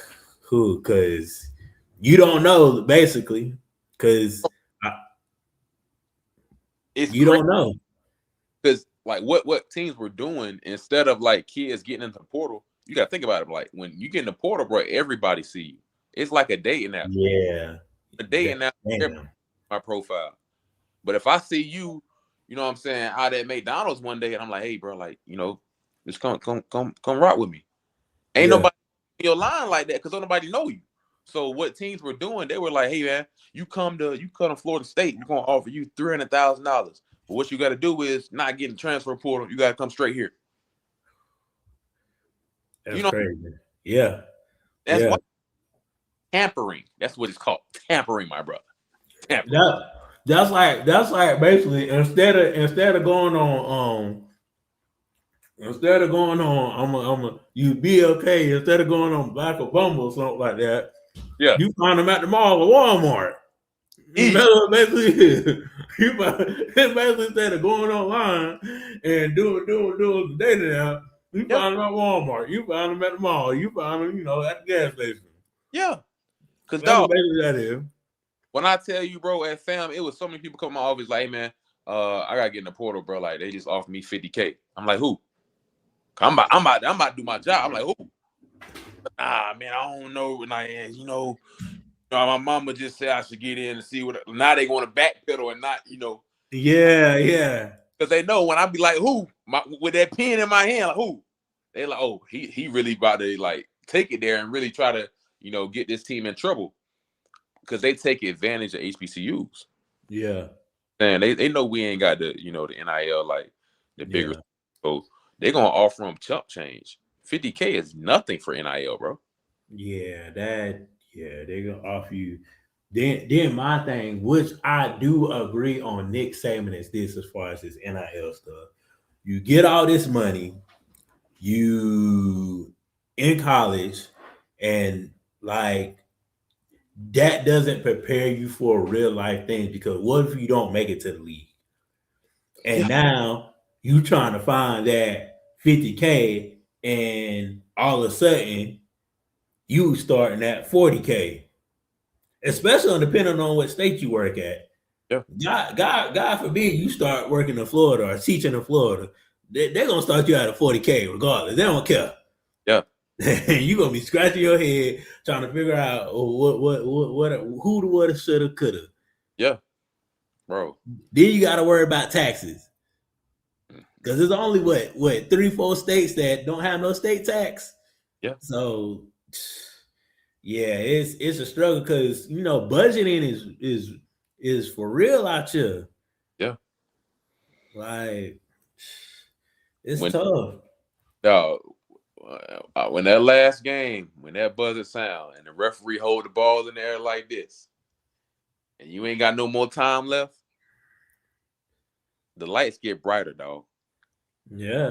because you don't know basically because you don't know. Because like what teams were doing, instead of like kids getting into the portal, you got to think about it. Like when you get in the portal, bro, everybody see you. It's like a dating app. Yeah, a dating app. My profile. But if I see you, you know what I'm saying, out at McDonald's one day, and I'm like, hey, bro, like, just come rock with me. Ain't nobody in your line like that because don't nobody know you. So what teams were doing, they were like, hey man, you come to Florida State, we're gonna offer you $300,000. But what you got to do is not get in the transfer portal. You got to come straight here. That's crazy. Yeah. That's what tampering. That's what it's called. Tampering, my brother. Tampering. That's like basically instead of going on I'm a you be okay, instead of going on Black or Bumble or something like that. Yeah. You find them at the mall or Walmart. Basically, instead of going online and doing the dating app, you find them at Walmart. You find them at the mall. You find them, at the gas station. Yeah. Because dog, basically that is. When I tell you, bro, at fam, it was so many people come to my office like, hey man, I gotta get in the portal, bro. Like they just offered me $50K. I'm like, who? I'm about to do my job. I'm like, who? Man, I don't know. Like, my mama just said I should get in and see what. Now they want to backpedal and not, Yeah. Because they know when I be like, who? With that pen in my hand, like who? They like, oh, he really about to like take it there and really try to, get this team in trouble. Because they take advantage of HBCUs. Yeah. And they know we ain't got the, the NIL, like the bigger. So they're going to offer them chump change. $50K is nothing for NIL, bro. Yeah, they're going to offer you. Then my thing, which I do agree on Nick Saban, is this as far as this NIL stuff. You get all this money, you in college, and like, that doesn't prepare you for real life things, because what if you don't make it to the league? And now you trying to find that $50K and all of a sudden you starting at 40K, especially depending on what state you work at. Yeah. God forbid you start working in Florida or teaching in Florida. They're gonna start you at 40K regardless. They don't care. Yeah. You're gonna be scratching your head trying to figure out what who the woulda, shoulda, coulda. Yeah, bro. Then you gotta worry about taxes. Because there's only what 3-4 states that don't have no state tax. Yeah. So yeah, it's a struggle because budgeting is for real out here. Yeah. Like it's When tough. when that last game, when that buzzer sound and the referee hold the ball in the air like this, and you ain't got no more time left, the lights get brighter, dog. Yeah.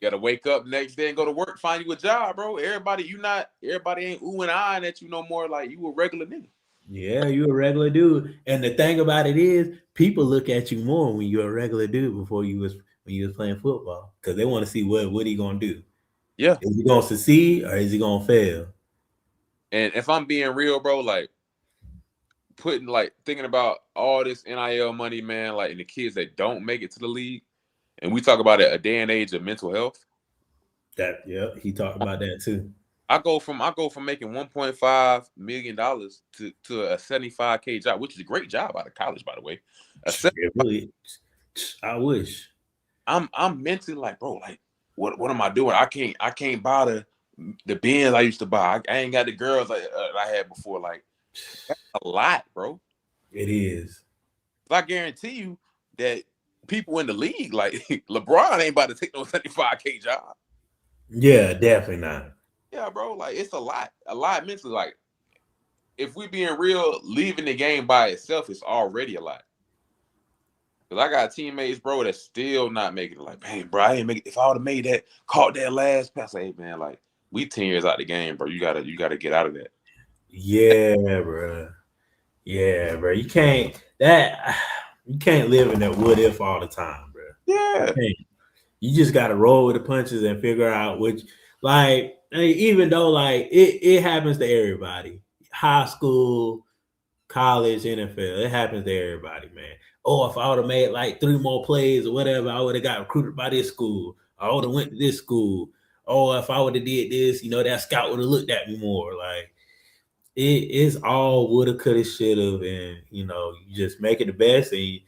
You gotta wake up next day and go to work, find you a job, bro. Everybody ain't ooh and eyeing at you no more like you a regular nigga. Yeah, you a regular dude. And the thing about it is, people look at you more when you're a regular dude before when you was playing football. Because they want to see what he gonna do. Yeah. Is he gonna succeed or is he gonna fail? And if I'm being real, bro, like thinking about all this NIL money, man, like and the kids that don't make it to the league, and we talk about a day and age of mental health. He talked about that too. I go from making $1.5 million to a 75K job, which is a great job out of college, by the way. Really, I wish. I'm mentally like, bro, like what am I doing? I can't buy the Benz I used to buy. I ain't got the girls I had before. Like that's a lot, bro. It is. I guarantee you that people in the league, like LeBron, ain't about to take no 75K job. Yeah, definitely not. Yeah, bro. Like it's a lot mentally. Like if we being real, leaving the game by itself is already a lot. Cause I got teammates, bro, that's still not making it. Like, man, bro, I ain't make it. If I would have made that, caught that last pass, hey man, like we 10 years out the game, bro. You gotta get out of that. Yeah, bro. Yeah, bro. You can't live in that what if all the time, bro. Yeah. You just gotta roll with the punches and figure out which, like, even though like it happens to everybody, high school, college, NFL, it happens to everybody, man. Oh, if I would have made like 3 more plays or whatever, I would have got recruited by this school. I would have went to this school. Oh, if I would have did this, that scout would have looked at me more. Like it's all woulda, coulda, shoulda, and you just make it the best. And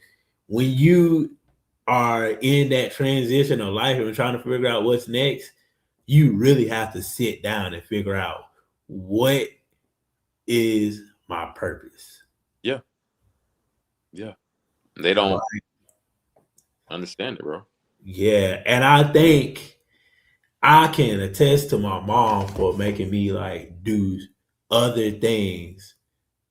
when you are in that transition of life and trying to figure out what's next, you really have to sit down and figure out what is my purpose. Yeah. Yeah. They don't understand it, bro. Yeah. And I think I can attest to my mom for making me like do other things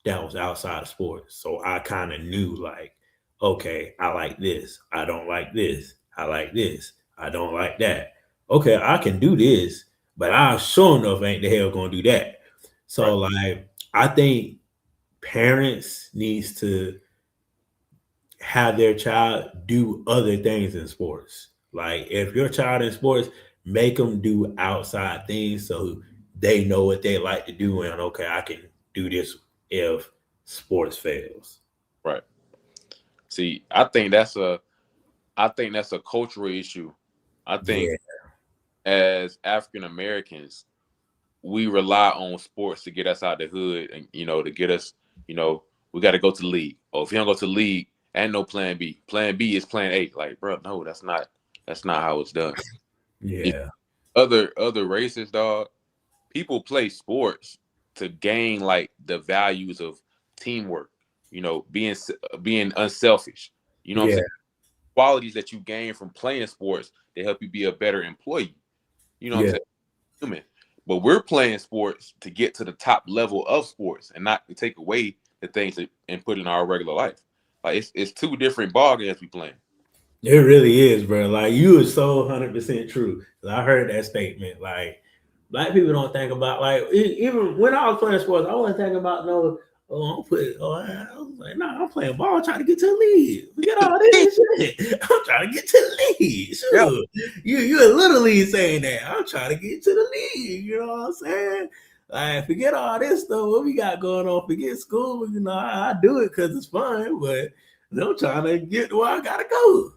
that was outside of sports. So I kind of knew like, okay, I like this. I don't like this. I like this. I don't like that. Okay, I can do this, but I sure enough ain't the hell gonna do that. So like I think parents needs to have their child do other things in sports. Like if your child in sports, make them do outside things so they know what they like to do and okay, I can do this if sports fails. Right. See, I think that's a cultural issue. I think as African Americans, we rely on sports to get us out the hood and to get us, we got to go to the league. Oh, if you don't go to the league, ain't no plan B. Plan B is plan A. Like, bro, no, that's not how it's done. Yeah. Other races, dog, people play sports to gain like the values of teamwork, being unselfish. You know what I'm saying? Qualities that you gain from playing sports to help you be a better employee. You know what I'm saying? Human. But we're playing sports to get to the top level of sports and not to take away the things and put in our regular life. Like it's 2 different ball games we playing. It really is, bro. Like you are so 100% true. I heard that statement. Like black people don't think about like even when I was playing sports, I wasn't thinking about I was like, nah, I'm playing ball, trying to get to the league. Forget all this shit. I'm trying to get to the league. Yeah. Sure. You literally saying that. I'm trying to get to the league. You know what I'm saying? Like, forget all this stuff. What we got going on? Forget school. You know, I do it because it's fun, but I'm trying to get where I gotta go.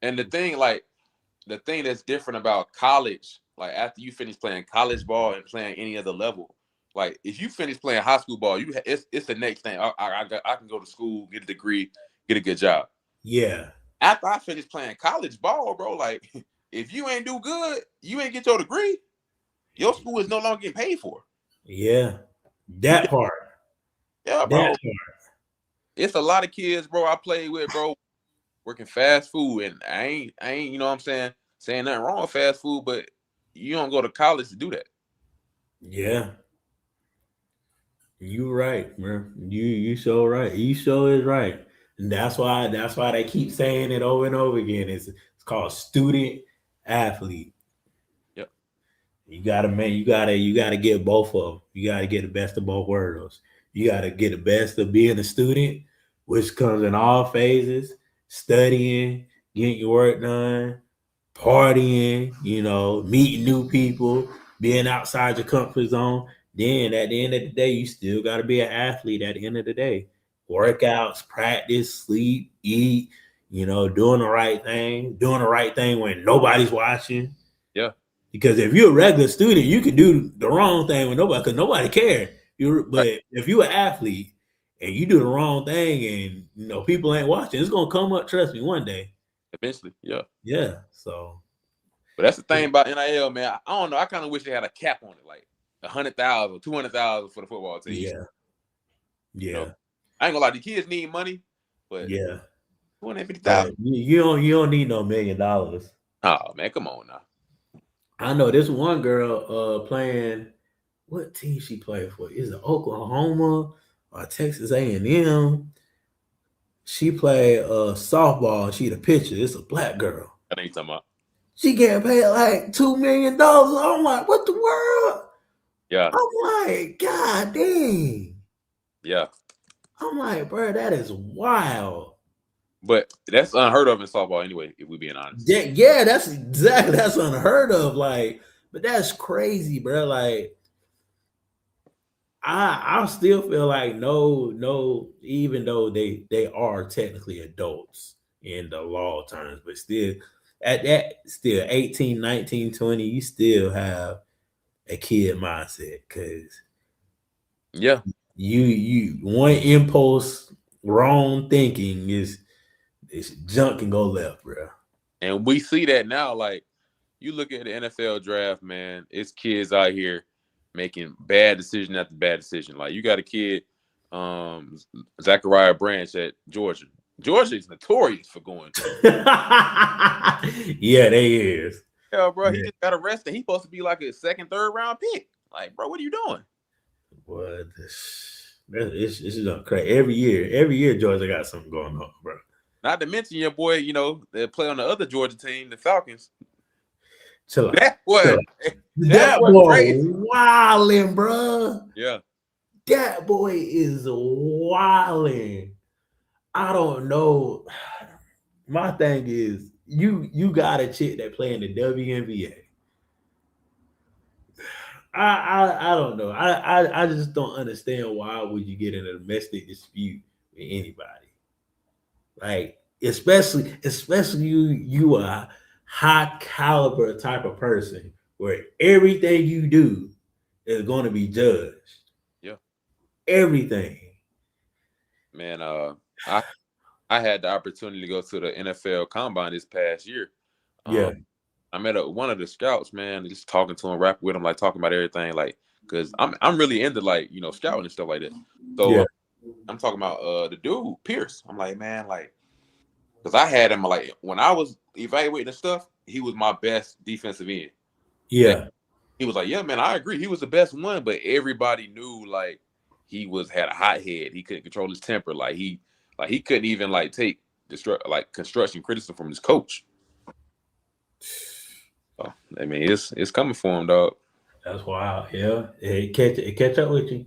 And the thing that's different about college, like after you finish playing college ball and playing any other level, like if you finish playing high school ball, it's the next thing. I can go to school, get a degree, get a good job. Yeah. After I finish playing college ball, bro, like if you ain't do good, you ain't get your degree, your school is no longer getting paid for. Yeah. You That part. yeah, That bro. part. It's a lot of kids, bro. I played with, bro, working fast food, and I ain't, you know what I'm saying nothing wrong with fast food, but you don't go to college to do that. Yeah. You right, man. You so right. You so is right. And that's why they keep saying it over and over again. It's called student athlete. Yep. You gotta get both of them. You gotta get the best of both worlds. You gotta get the best of being a student, which comes in all phases, studying, getting your work done, partying, meeting new people, being outside your comfort zone. Then at the end of the day, you still got to be an athlete at the end of the day. Yep. Workouts, practice, sleep, eat, doing the right thing when nobody's watching. Yeah. Because if you're a regular student, you can do the wrong thing with nobody because nobody cares. Right. But if you're an athlete and you do the wrong thing and people ain't watching, it's gonna come up, trust me, one day. Eventually. Yeah. Yeah. So But that's the thing about NIL, man. I don't know. I kind of wish they had a cap on it, like 100,000, 200,000 for the football team. yeah. Yeah. I ain't gonna lie, the kids need money, but Yeah. 250,000. You don't need no $1 million. Oh man, come on now. I know this one girl playing what team she played for? Is it Oklahoma or Texas A&M? She played softball and she the pitcher. It's a black girl. That ain't talking about. She getting paid like $2 million. I'm like, what the world? Yeah. I'm like, God dang. Yeah. I'm like, bro, that is wild. But that's unheard of in softball anyway, if we're being honest. Yeah, that's unheard of. Like, but that's crazy, bro. Like, I still feel like no, even though they are technically adults in the law terms, but still at that still 18, 19, 20, you still have a kid mindset because Yeah. you one impulse wrong thinking is junk can go left, bro. And we see that now. Like, you look at the NFL draft, man, it's kids out here making bad decision after bad decision. Like, you got a kid, Zachariah Branch at Georgia. Georgia is notorious for going. Yeah, they is. Yeah, bro, he Yeah. just got arrested. He's supposed to be like a second, third round pick. Like, bro, what are you doing? What this is crazy. Every year Georgia got something going on, bro. Not to mention your boy, they play on the other Georgia team, the Falcons. Chill out. That boy, That boy boy crazy. wilding, bro. Yeah. That boy is wilding. I don't know. My thing is, you got a chick that play in the WNBA. I don't know. I just don't understand why would you get in a domestic dispute with anybody. Like especially you a high caliber type of person where everything you do is going to be judged. Yeah. Everything. Man, I had the opportunity to go to the NFL Combine this past year. Yeah. I met one of the scouts, man, just talking to him, rapping with him, like talking about everything, like, because I'm really into like scouting and stuff like that. So Yeah. I'm talking about the dude Pierce. I'm like, man, like, because I had him like when I was evaluating the stuff, he was my best defensive end. Yeah. And he was like, yeah, man, I agree, he was the best one, but everybody knew like he had a hot head. He couldn't control his temper. Like he couldn't even like take construction criticism from his coach. So, I mean, it's coming for him, dog. That's wild. Yeah. It catch up with you.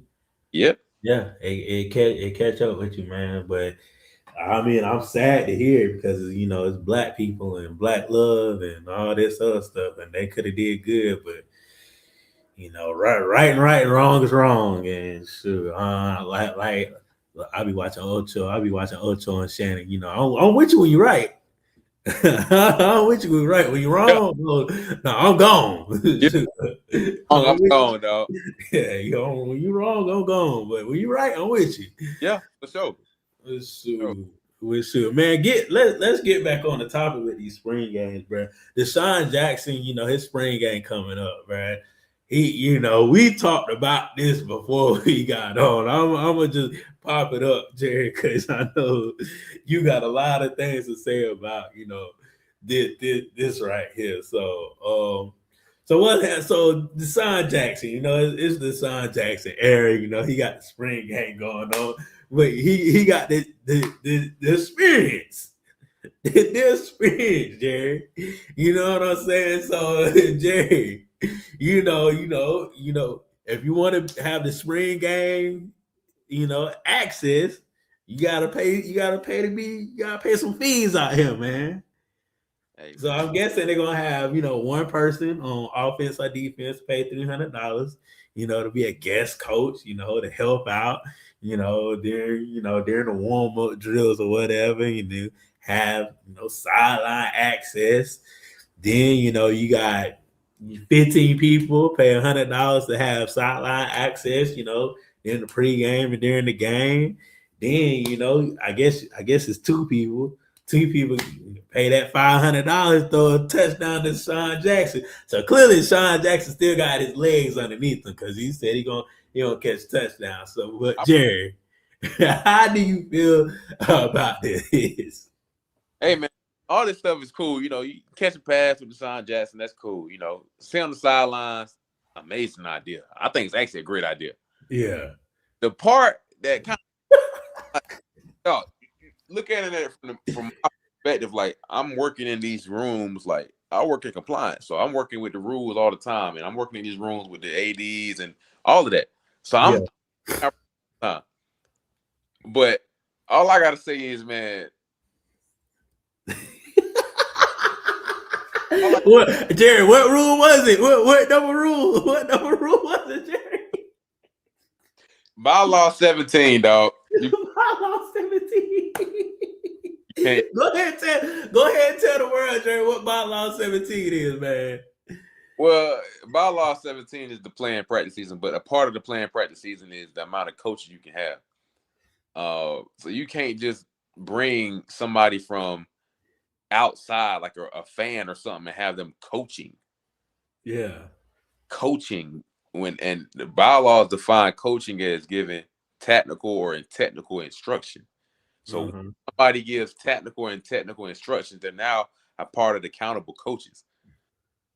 Yep. Yeah, it catch up with you, man. But I mean, I'm sad to hear it because it's black people and black love and all this other stuff, and they could have did good, but right and wrong is wrong, and sure, like I be watching Ocho and Shannon. I'm with you when you're right. I'm with you when you're right. When you're Yeah, wrong, no, I'm gone. yeah. Shoot. I'm gone, dog. Yeah, when you're wrong, I'm gone. But when you're right, I'm with you. Yeah, for sure. Sure. We should, man. Let's get back on the topic with these spring games, bro. Deshaun Jackson, his spring game coming up, bro. We talked about this before we got on. I'm gonna just pop it up, Jerry, because I know you got a lot of things to say about this right here. So Deshaun Jackson, it's Deshaun Jackson era. He got the spring game going on, but he got the experience. The experience, Jerry. You know what I'm saying? So Jerry, if you want to have the spring game, access, you gotta pay some fees out here, man. Hey, So man. I'm guessing they're gonna have one person on offense or defense pay $300, to be a guest coach, to help out, during the warm up drills or whatever, have sideline access. Then you got 15 people pay $100 to have sideline access, in the pregame and during the game. Then I guess it's two people. Two people pay that $500 throw a touchdown to Sean Jackson. So clearly, Sean Jackson still got his legs underneath him because he said he gonna catch touchdowns. So, but Jerry, how do you feel about this? Hey, man. All this stuff is cool. You catch a pass with Deshaun Jackson. That's cool. Stay on the sidelines. Amazing idea. I think it's actually a great idea. Yeah. The part that kind of look at it from my perspective, like I'm working in these rooms, like I work in compliance, so I'm working with the rules all the time, and I'm working in these rooms with the ads and all of that. So but all I gotta say is, man. What, Jerry? What rule was it? What number rule? What number rule was it, Jerry? Bylaw 17, dog. Bylaw 17. can't. Go ahead and tell the world, Jerry, what bylaw 17 is, man. Well, bylaw 17 is the playing practice season, but a part of the playing practice season is the amount of coaches you can have. So you can't just bring somebody from outside, like a fan or something, and have them coaching. Yeah. Coaching and the bylaws define coaching as giving technical or technical instruction. So when somebody gives technical instructions, they're now a part of the accountable coaches.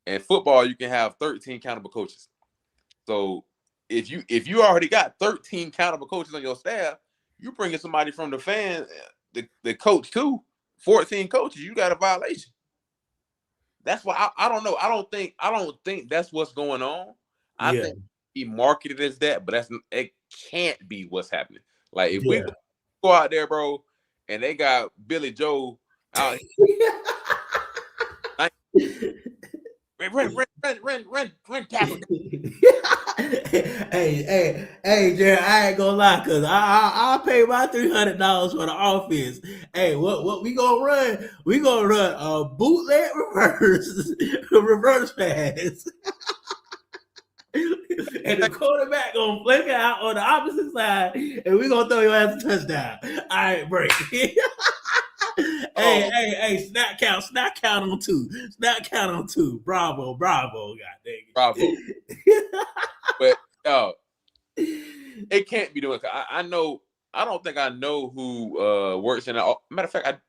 In football, you can have 13 accountable coaches. So if you already got 13 accountable coaches on your staff, you bringing somebody from the fan, the coach too, 14 coaches, you got a violation. That's why I don't know. I don't think that's what's going on. I think he marketed as that, but it can't be what's happening. Like if we go out there, bro, and they got Billy Joe out here, run tackle. Hey, Jerry, I ain't gonna lie, cause I'll pay my $300 for the offense. Hey, what we gonna run? We gonna run a bootleg reverse pass. And the quarterback gonna flick it out on the opposite side, and we gonna throw your ass a touchdown. All right, break. Hey, snap count on two. Snap count on two. Bravo, god dang it. Bravo. But it can't be doing. I don't think I know who works in. Matter of fact,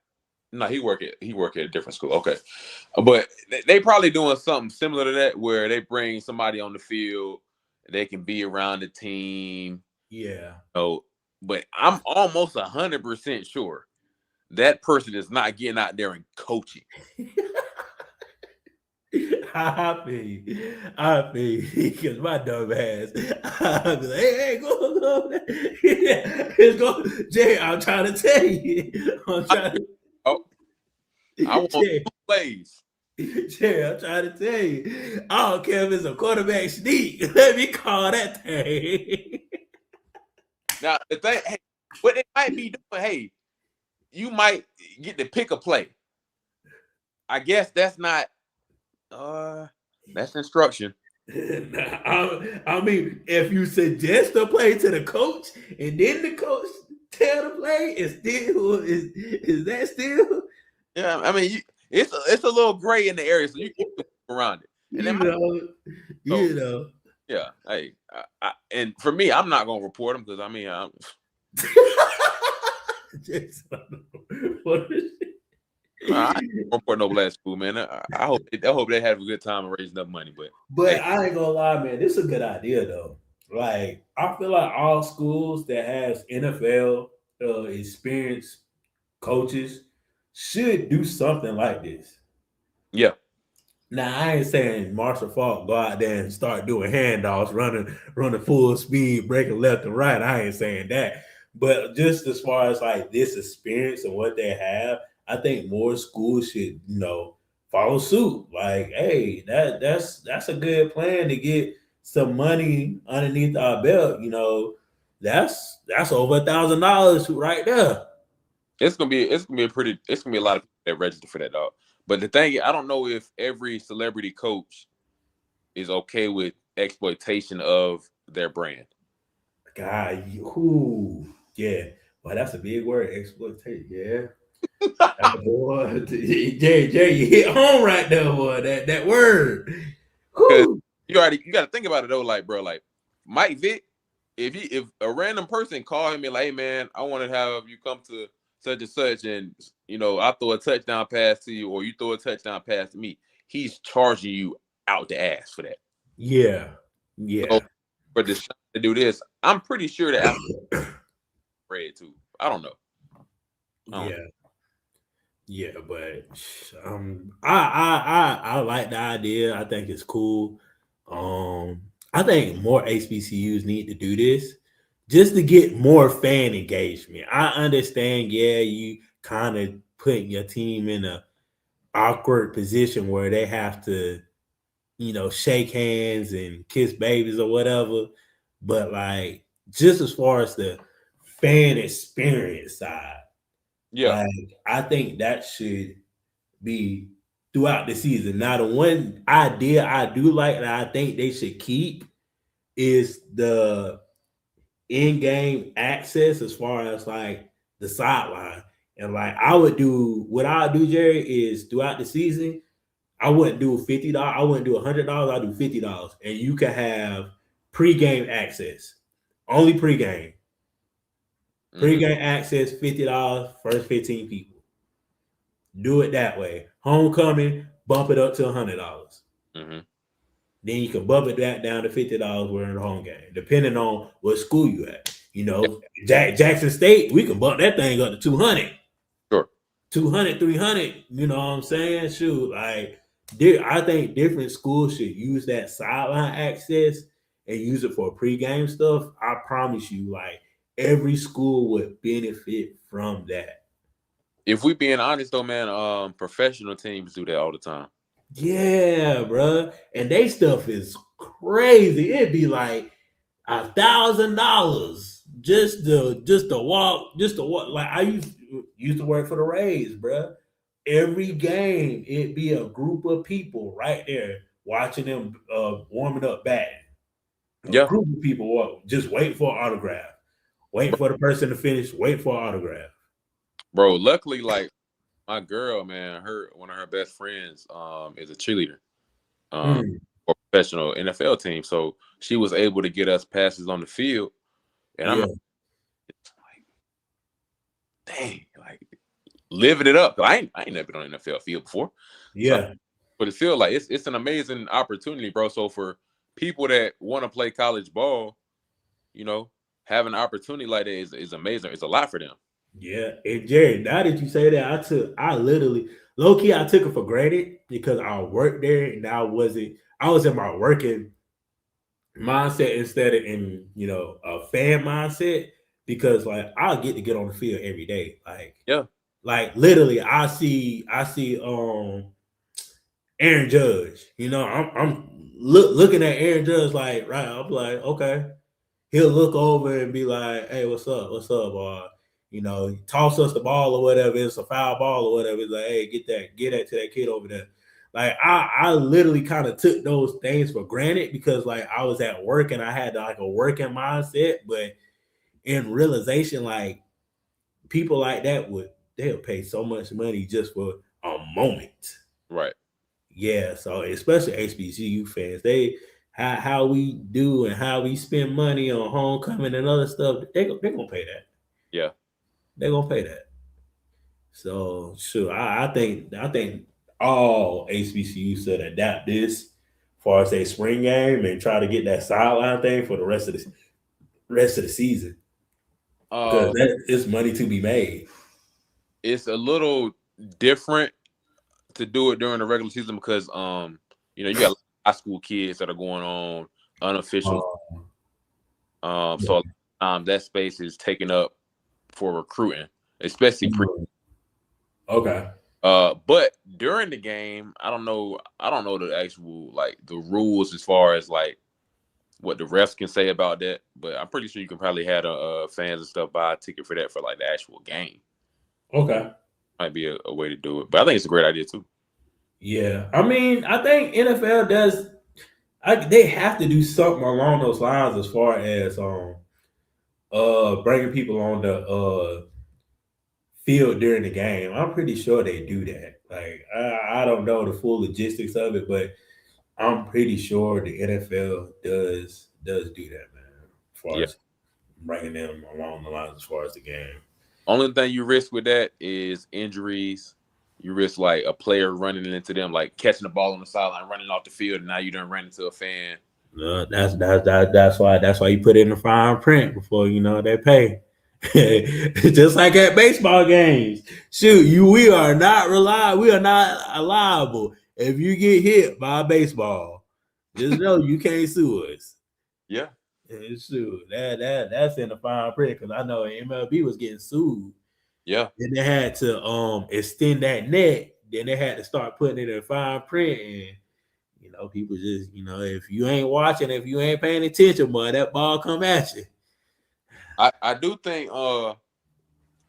he work at a different school. Okay, but they probably doing something similar to that, where they bring somebody on the field, they can be around the team. Yeah. But I'm almost 100% sure that person is not getting out there and coaching. I feel you. Because my dumb ass, I'll be like, hey, go It's go, Jay. I'm trying to tell you. I'm trying. Oh, I want Jay, 2 plays. Jay, I'm trying to tell you. I don't care if it's a quarterback sneak. Let me call that thing. Now the thing, hey, what they might be doing, hey, you might get to pick a play. I guess that's not. That's instruction. I mean, if you suggest a play to the coach and then the coach tell the play, is that still? Yeah, I mean, it's a little gray in the area, so you can move around it. And You know, you know. Yeah. Hey, and for me, I'm not gonna report them because I mean, I don't report no black school, man. I hope they have a good time and raise enough money, but hey. I ain't gonna lie, man. This is a good idea though. Like I feel like all schools that has NFL experienced coaches should do something like this. Yeah. Now I ain't saying Marshall Falk go out there and start doing handoffs, running full speed, breaking left and right. I ain't saying that. But just as far as like this experience and what they have, I think more schools should, follow suit. Like, hey, that's a good plan to get some money underneath our belt. That's over $1,000 right there. It's gonna be a lot of people that register for that, dog. But the thing, I don't know if every celebrity coach is okay with exploitation of their brand. God, yeah. Well, that's a big word, exploitation. Yeah. Boy, Jay, you hit home right there, boy. That word. Because Whew. you got to think about it though, like bro, like Mike Vick, if a random person call him and like, hey man, I want to have you come to such and such, and I throw a touchdown pass to you, or you throw a touchdown pass to me, he's charging you out the ass for that. Yeah. So for Deshaun to do this, I'm pretty sure that after Red too. I don't know. Yeah, but I like the idea. I think it's cool. I think more HBCUs need to do this just to get more fan engagement. I understand, yeah, you kind of putting your team in a awkward position where they have to, shake hands and kiss babies or whatever. But like, just as far as the fan experience side, Yeah. like I think that should be throughout the season. Now, the one idea I do like that I think they should keep is the in-game access as far as like the sideline. And like what I would do, Jerry, is throughout the season, I wouldn't do $50. I wouldn't do $100. I'll do $50. And you can have pregame access. Only pregame. Pregame access, $50, first 15 people. Do it that way. Homecoming, bump it up to $100. Mm-hmm. Then you can bump it back down to $50 during the home game, depending on what school you at. Jackson State, we can bump that thing up to 200. Sure. 200, 300, you know what I'm saying? Shoot, like, I think different schools should use that sideline access and use it for pregame stuff. I promise you, like, every school would benefit from that. If we being honest though, man, professional teams do that all the time. Yeah, bro. And they stuff is crazy. It'd be like $1,000 just to walk. Like I used to work for the Rays, bro. Every game, it'd be a group of people right there watching them warming up batting. A group of people just wait for an autograph. Wait for the person to finish. Wait for an autograph. Bro, luckily, like my girl, man, one of her best friends is a cheerleader for a professional NFL team. So she was able to get us passes on the field. And I'm like, dang, like living it up. I ain't never been on an NFL field before. Yeah. So, but it feels like it's an amazing opportunity, bro. So for people that want to play college ball, having an opportunity like that is amazing. It's a lot for them. Yeah, and Jerry, now that you say that, I literally, low key, I took it for granted because I worked there and I was in my working mindset instead of in a fan mindset, because like I'll get on the field every day. Yeah. Like literally I see Aaron Judge. I'm looking at Aaron Judge like right. I'm like, okay. He'll look over and be like, "Hey, what's up? What's up?" Or toss us the ball or whatever. It's a foul ball or whatever. It's like, "Hey, get that to that kid over there." Like I literally kind of took those things for granted because like I was at work and I had like a working mindset, but in realization, like people like that they'll pay so much money just for a moment. Right. Yeah, so especially HBCU fans, they how we do and how we spend money on homecoming and other stuff, they gonna pay that. Yeah. They're gonna pay that. So sure, I think all HBCUs should adapt this as far as a spring game and try to get that sideline thing for the rest of the season because Uh, that is money to be made. it's a little different to do it during the regular season because you got high school kids that are going on unofficial. Yeah. So that space is taken up for recruiting, especially pre. Okay. But during the game, I don't know the actual like the rules as far as like what the refs can say about that. But I'm pretty sure you can probably have fans and stuff buy a ticket for that for like the actual game. Okay. Might be a way to do it, but I think it's a great idea too. Yeah. I mean, I think NFL does. They have to do something along those lines as far as bringing people on the field during the game. I'm pretty sure they do that. Like I don't know the full logistics of it, but I'm pretty sure the NFL does do that, man. As far Yeah. as bringing them along the lines as far as the game. Only thing you risk with that is injuries. You risk like a player running into them, like catching the ball on the sideline, running off the field, and now you done ran into a fan. That's why you put it in the fine print before they pay. Just like at baseball games. Shoot, we are not reliable. We are not liable if you get hit by a baseball. Just know you can't sue us. Yeah. Shoot, that's in the fine print because I know MLB was getting sued. Yeah. Then they had to extend that net. Then they had to start putting it in fine print and people just, if you ain't watching, if you ain't paying attention, boy, that ball come at you. I do think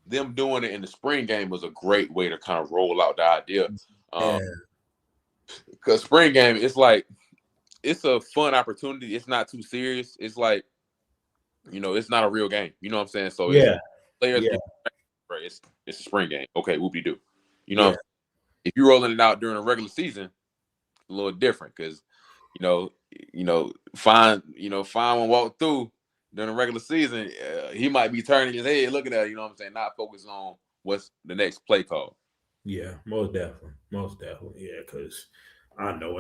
them doing it in the spring game was a great way to kind of roll out the idea. Because spring game, it's like it's a fun opportunity. It's not too serious. It's like, it's not a real game. You know what I'm saying? So it's players get right. It's a spring game. Okay, whoopie do. If you're rolling it out during a regular season, a little different because fine one walk through during the regular season, he might be turning his head looking at it, not focused on what's the next play call. Yeah, most definitely. Yeah, because I know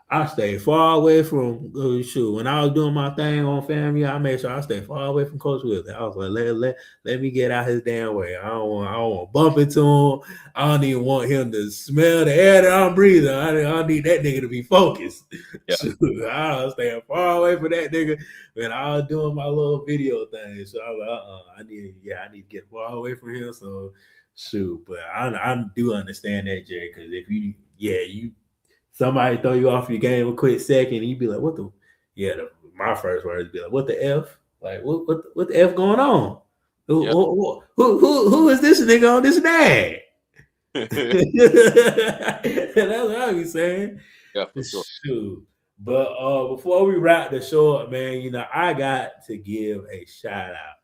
I stayed far away from when I was doing my thing on family, I made sure I stayed far away from Coach Willis. I was like, let me get out his damn way. I don't want to bump into him. I don't even want him to smell the air that I'm breathing. I need that nigga to be focused. Yeah. I was staying far away from that nigga when I was doing my little video thing. So I was like, I need to get far away from him. So shoot, but I do understand that, Jerry, because if you somebody throw you off your game a quick second, and you be like, "What the?" Yeah, my first words be like, "What the f? Like, what the f going on? Who is this nigga on this bag?" That's what I be saying. Yeah, for sure. Shoot. But before we wrap the show up, man, I got to give a shout out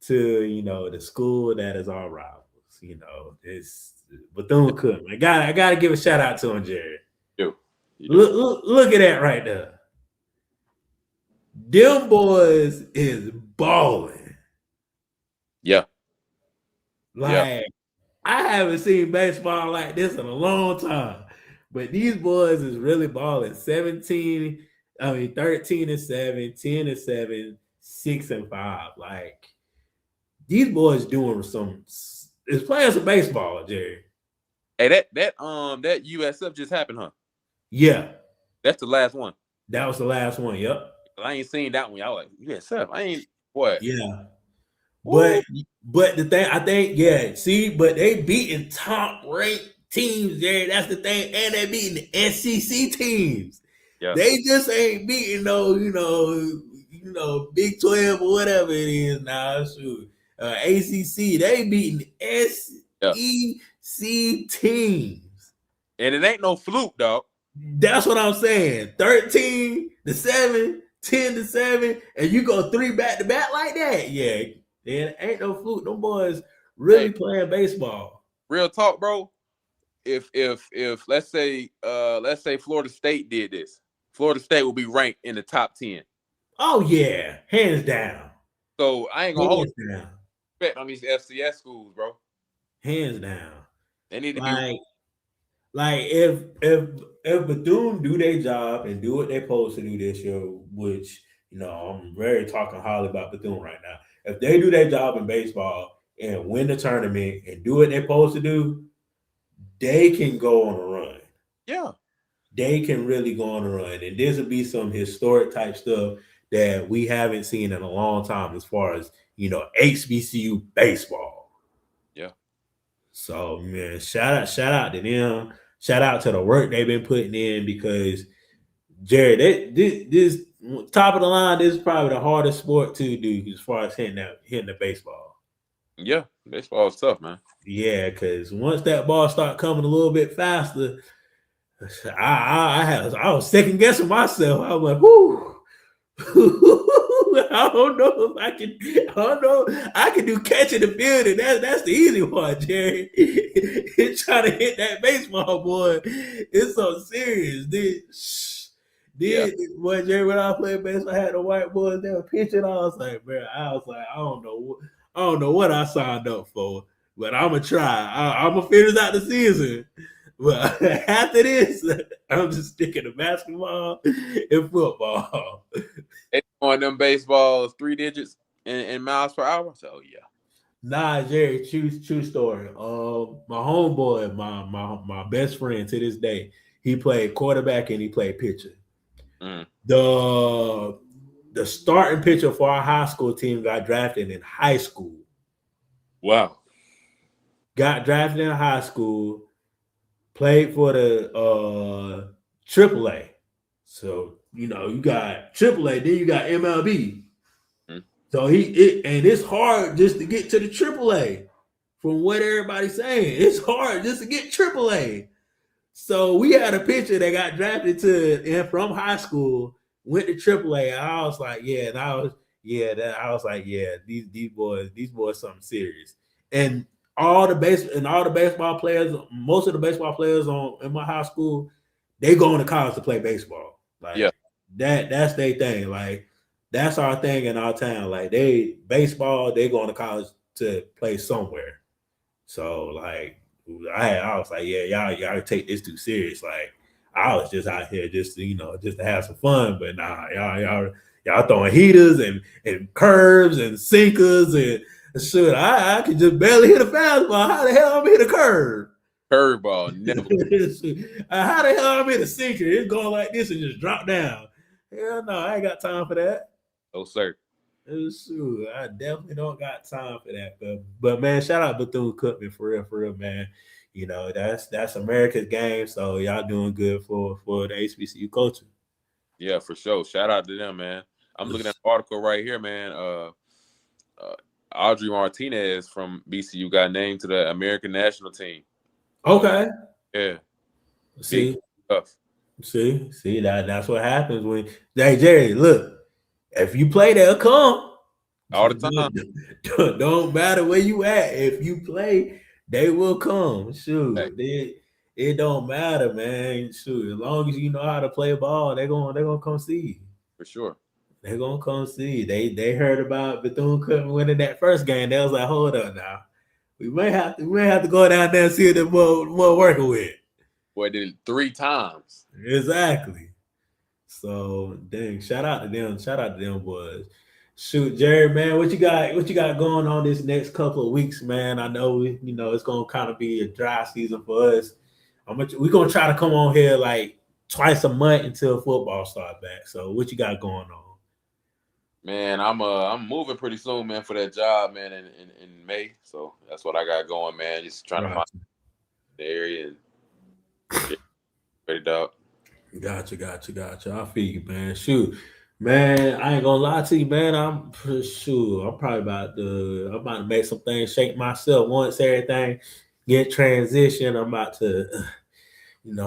to the school that is our rivals. It's Bethune-Cookman. I gotta give a shout out to him, Jerry. Look at that right there. Them boys is balling. Yeah. I haven't seen baseball like this in a long time. But these boys is really balling. 13-7, 10-7, 6-5. Like these boys doing is playing some baseball, Jerry. Hey, that USF just happened, huh? Yeah. That's the last one. That was the last one. Yep. I ain't seen that one. I was like, yeah, Seth, I ain't what? Yeah. Ooh. But the thing I think, yeah, see, but they beating top ranked teams there. That's the thing, and they beating the SEC teams. Yeah. They just ain't beating no, Big 12 or whatever it is now. Shoot. ACC, they beating Yeah. SEC teams. And it ain't no fluke, dog. That's what I'm saying. 13-7, 10-7, and you go 3 back to back like that. Yeah, it ain't no fluke. Them boys really playing baseball. Real talk, bro. If let's say Florida State did this, Florida State will be ranked in the top 10. Oh yeah, hands down. So I ain't gonna hold down. respect on these FCS schools, bro. Hands down. They need to be like if Bethune do their job and do what they're supposed to do this year, which I'm very talking highly about Bethune right now. If they do their job in baseball and win the tournament and do what they're supposed to do, they can go on a run. Yeah. They can really go on a run. And this will be some historic type stuff that we haven't seen in a long time as far as, HBCU baseball. Yeah. So, man, shout out to them. Shout out to the work they've been putting in because, Jared, this top of the line, this is probably the hardest sport to do as far as hitting the baseball. Yeah, baseball is tough, man. Yeah, because once that ball start coming a little bit faster, I was second guessing myself. I was like, whoo. I don't know if I can. I don't know. I can do catch in the field, and that's the easy one, Jerry. Trying to hit that baseball, boy, it's so serious. Boy, Jerry, when I played baseball, I had the white boys. They were pitching. I was like, man, I don't know what I signed up for, but I'm gonna try. I'm gonna finish out the season. But after this, I'm just sticking to basketball and football. They on them baseballs 3 digits in miles per hour. So yeah. Nah, Jerry, true story. My homeboy, my best friend to this day, he played quarterback and he played pitcher. Mm. The starting pitcher for our high school team got drafted in high school. Wow. Got drafted in high school. Played for the AAA. So, you got AAA, then you got MLB. Mm-hmm. So and it's hard just to get to the AAA from what everybody's saying. It's hard just to get AAA. So we had a pitcher that got drafted from high school, went to AAA. And I was like, these boys something serious. And all the baseball players, most of the baseball players in my high school, they going to college to play baseball. Like that's their thing. Like that's our thing in our town. Like they going to college to play somewhere. So like I was like, yeah, y'all take this too serious. Like I was just out here just to have some fun, but nah, y'all throwing heaters and curves and sinkers and shit. I could just barely hit a fastball. How the hell I'm hit a curve? Curveball, never. How the hell I'm in a sinker? It's going like this and just drop down. Hell no, I ain't got time for that. Oh, sir. Shoot, I definitely don't got time for that. But man, shout out Bethune-Cookman for real, man. That's America's game. So y'all doing good for the HBCU culture. Yeah, for sure. Shout out to them, man. I'm looking at the article right here, man. Audrey Martinez from BCU got named to the American national team. Okay. Yeah. See, that's what happens when Jerry, look, if you play, they'll come. All the time. Don't matter where you at. If you play, they will come. Shoot. Hey. It don't matter, man. Shoot. As long as you know how to play ball, they're gonna come see you. For sure. They're gonna come see. They heard about Bethune-Cookman winning that first game. They was like, hold up now. We may have to go down there and see what more working with. Boy, did it 3 times. Exactly. So dang, shout out to them boys. Shoot, Jerry, man, what you got going on this next couple of weeks, man? I know it's gonna kind of be a dry season for us. We're gonna try to come on here like twice a month until football starts back. So what you got going on? Man, I'm moving pretty soon, man, for that job, man, in May. So that's what I got going, man. Just trying to Right. find the area and get ready, dog. Gotcha. I feel you, man. Shoot, man, I ain't gonna lie to you, man. I'm pretty sure I'm about to make some things shake myself once everything get transition. I'm about to,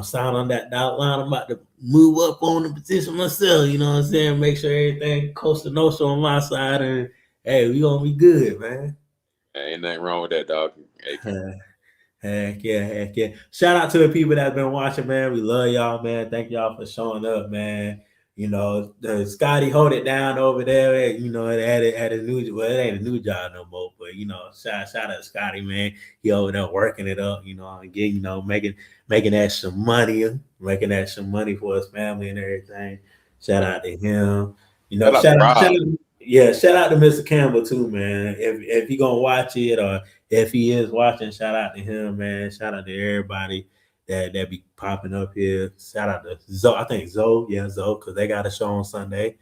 sign on that dotted line. I'm about to move up on the position myself. You know what I'm saying? Make sure everything coast to no show on my side, and hey, we gonna be good, man. Ain't nothing wrong with that, dog. Hey, Heck yeah. Shout out to the people that's been watching, man. We love y'all, man. Thank y'all for showing up, man. The Scotty hold it down over there. At a new, well, it ain't a new job no more, but shout out to Scotty, man. He over there working it up, and getting, making extra money, for his family and everything. Shout out to him. shout out to Rob. Shout out to Mr. Campbell too, man. If he gonna watch it or if he is watching, shout out to him, man. Shout out to everybody that be popping up here. Shout out to Zoe. I think Zoe, Zoe, because they got a show on Sunday.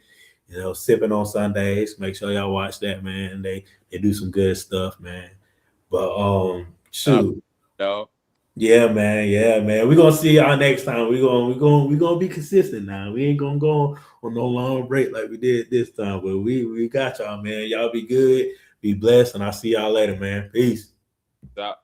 Sipping on Sundays. Make sure y'all watch that, man. They do some good stuff, man. But shoot. Dog. Yeah, man. We're gonna see y'all next time. We're gonna be consistent now. We ain't gonna go on no long break like we did this time. But we got y'all, man. Y'all be good, be blessed, and I'll see y'all later, man. Peace. Stop.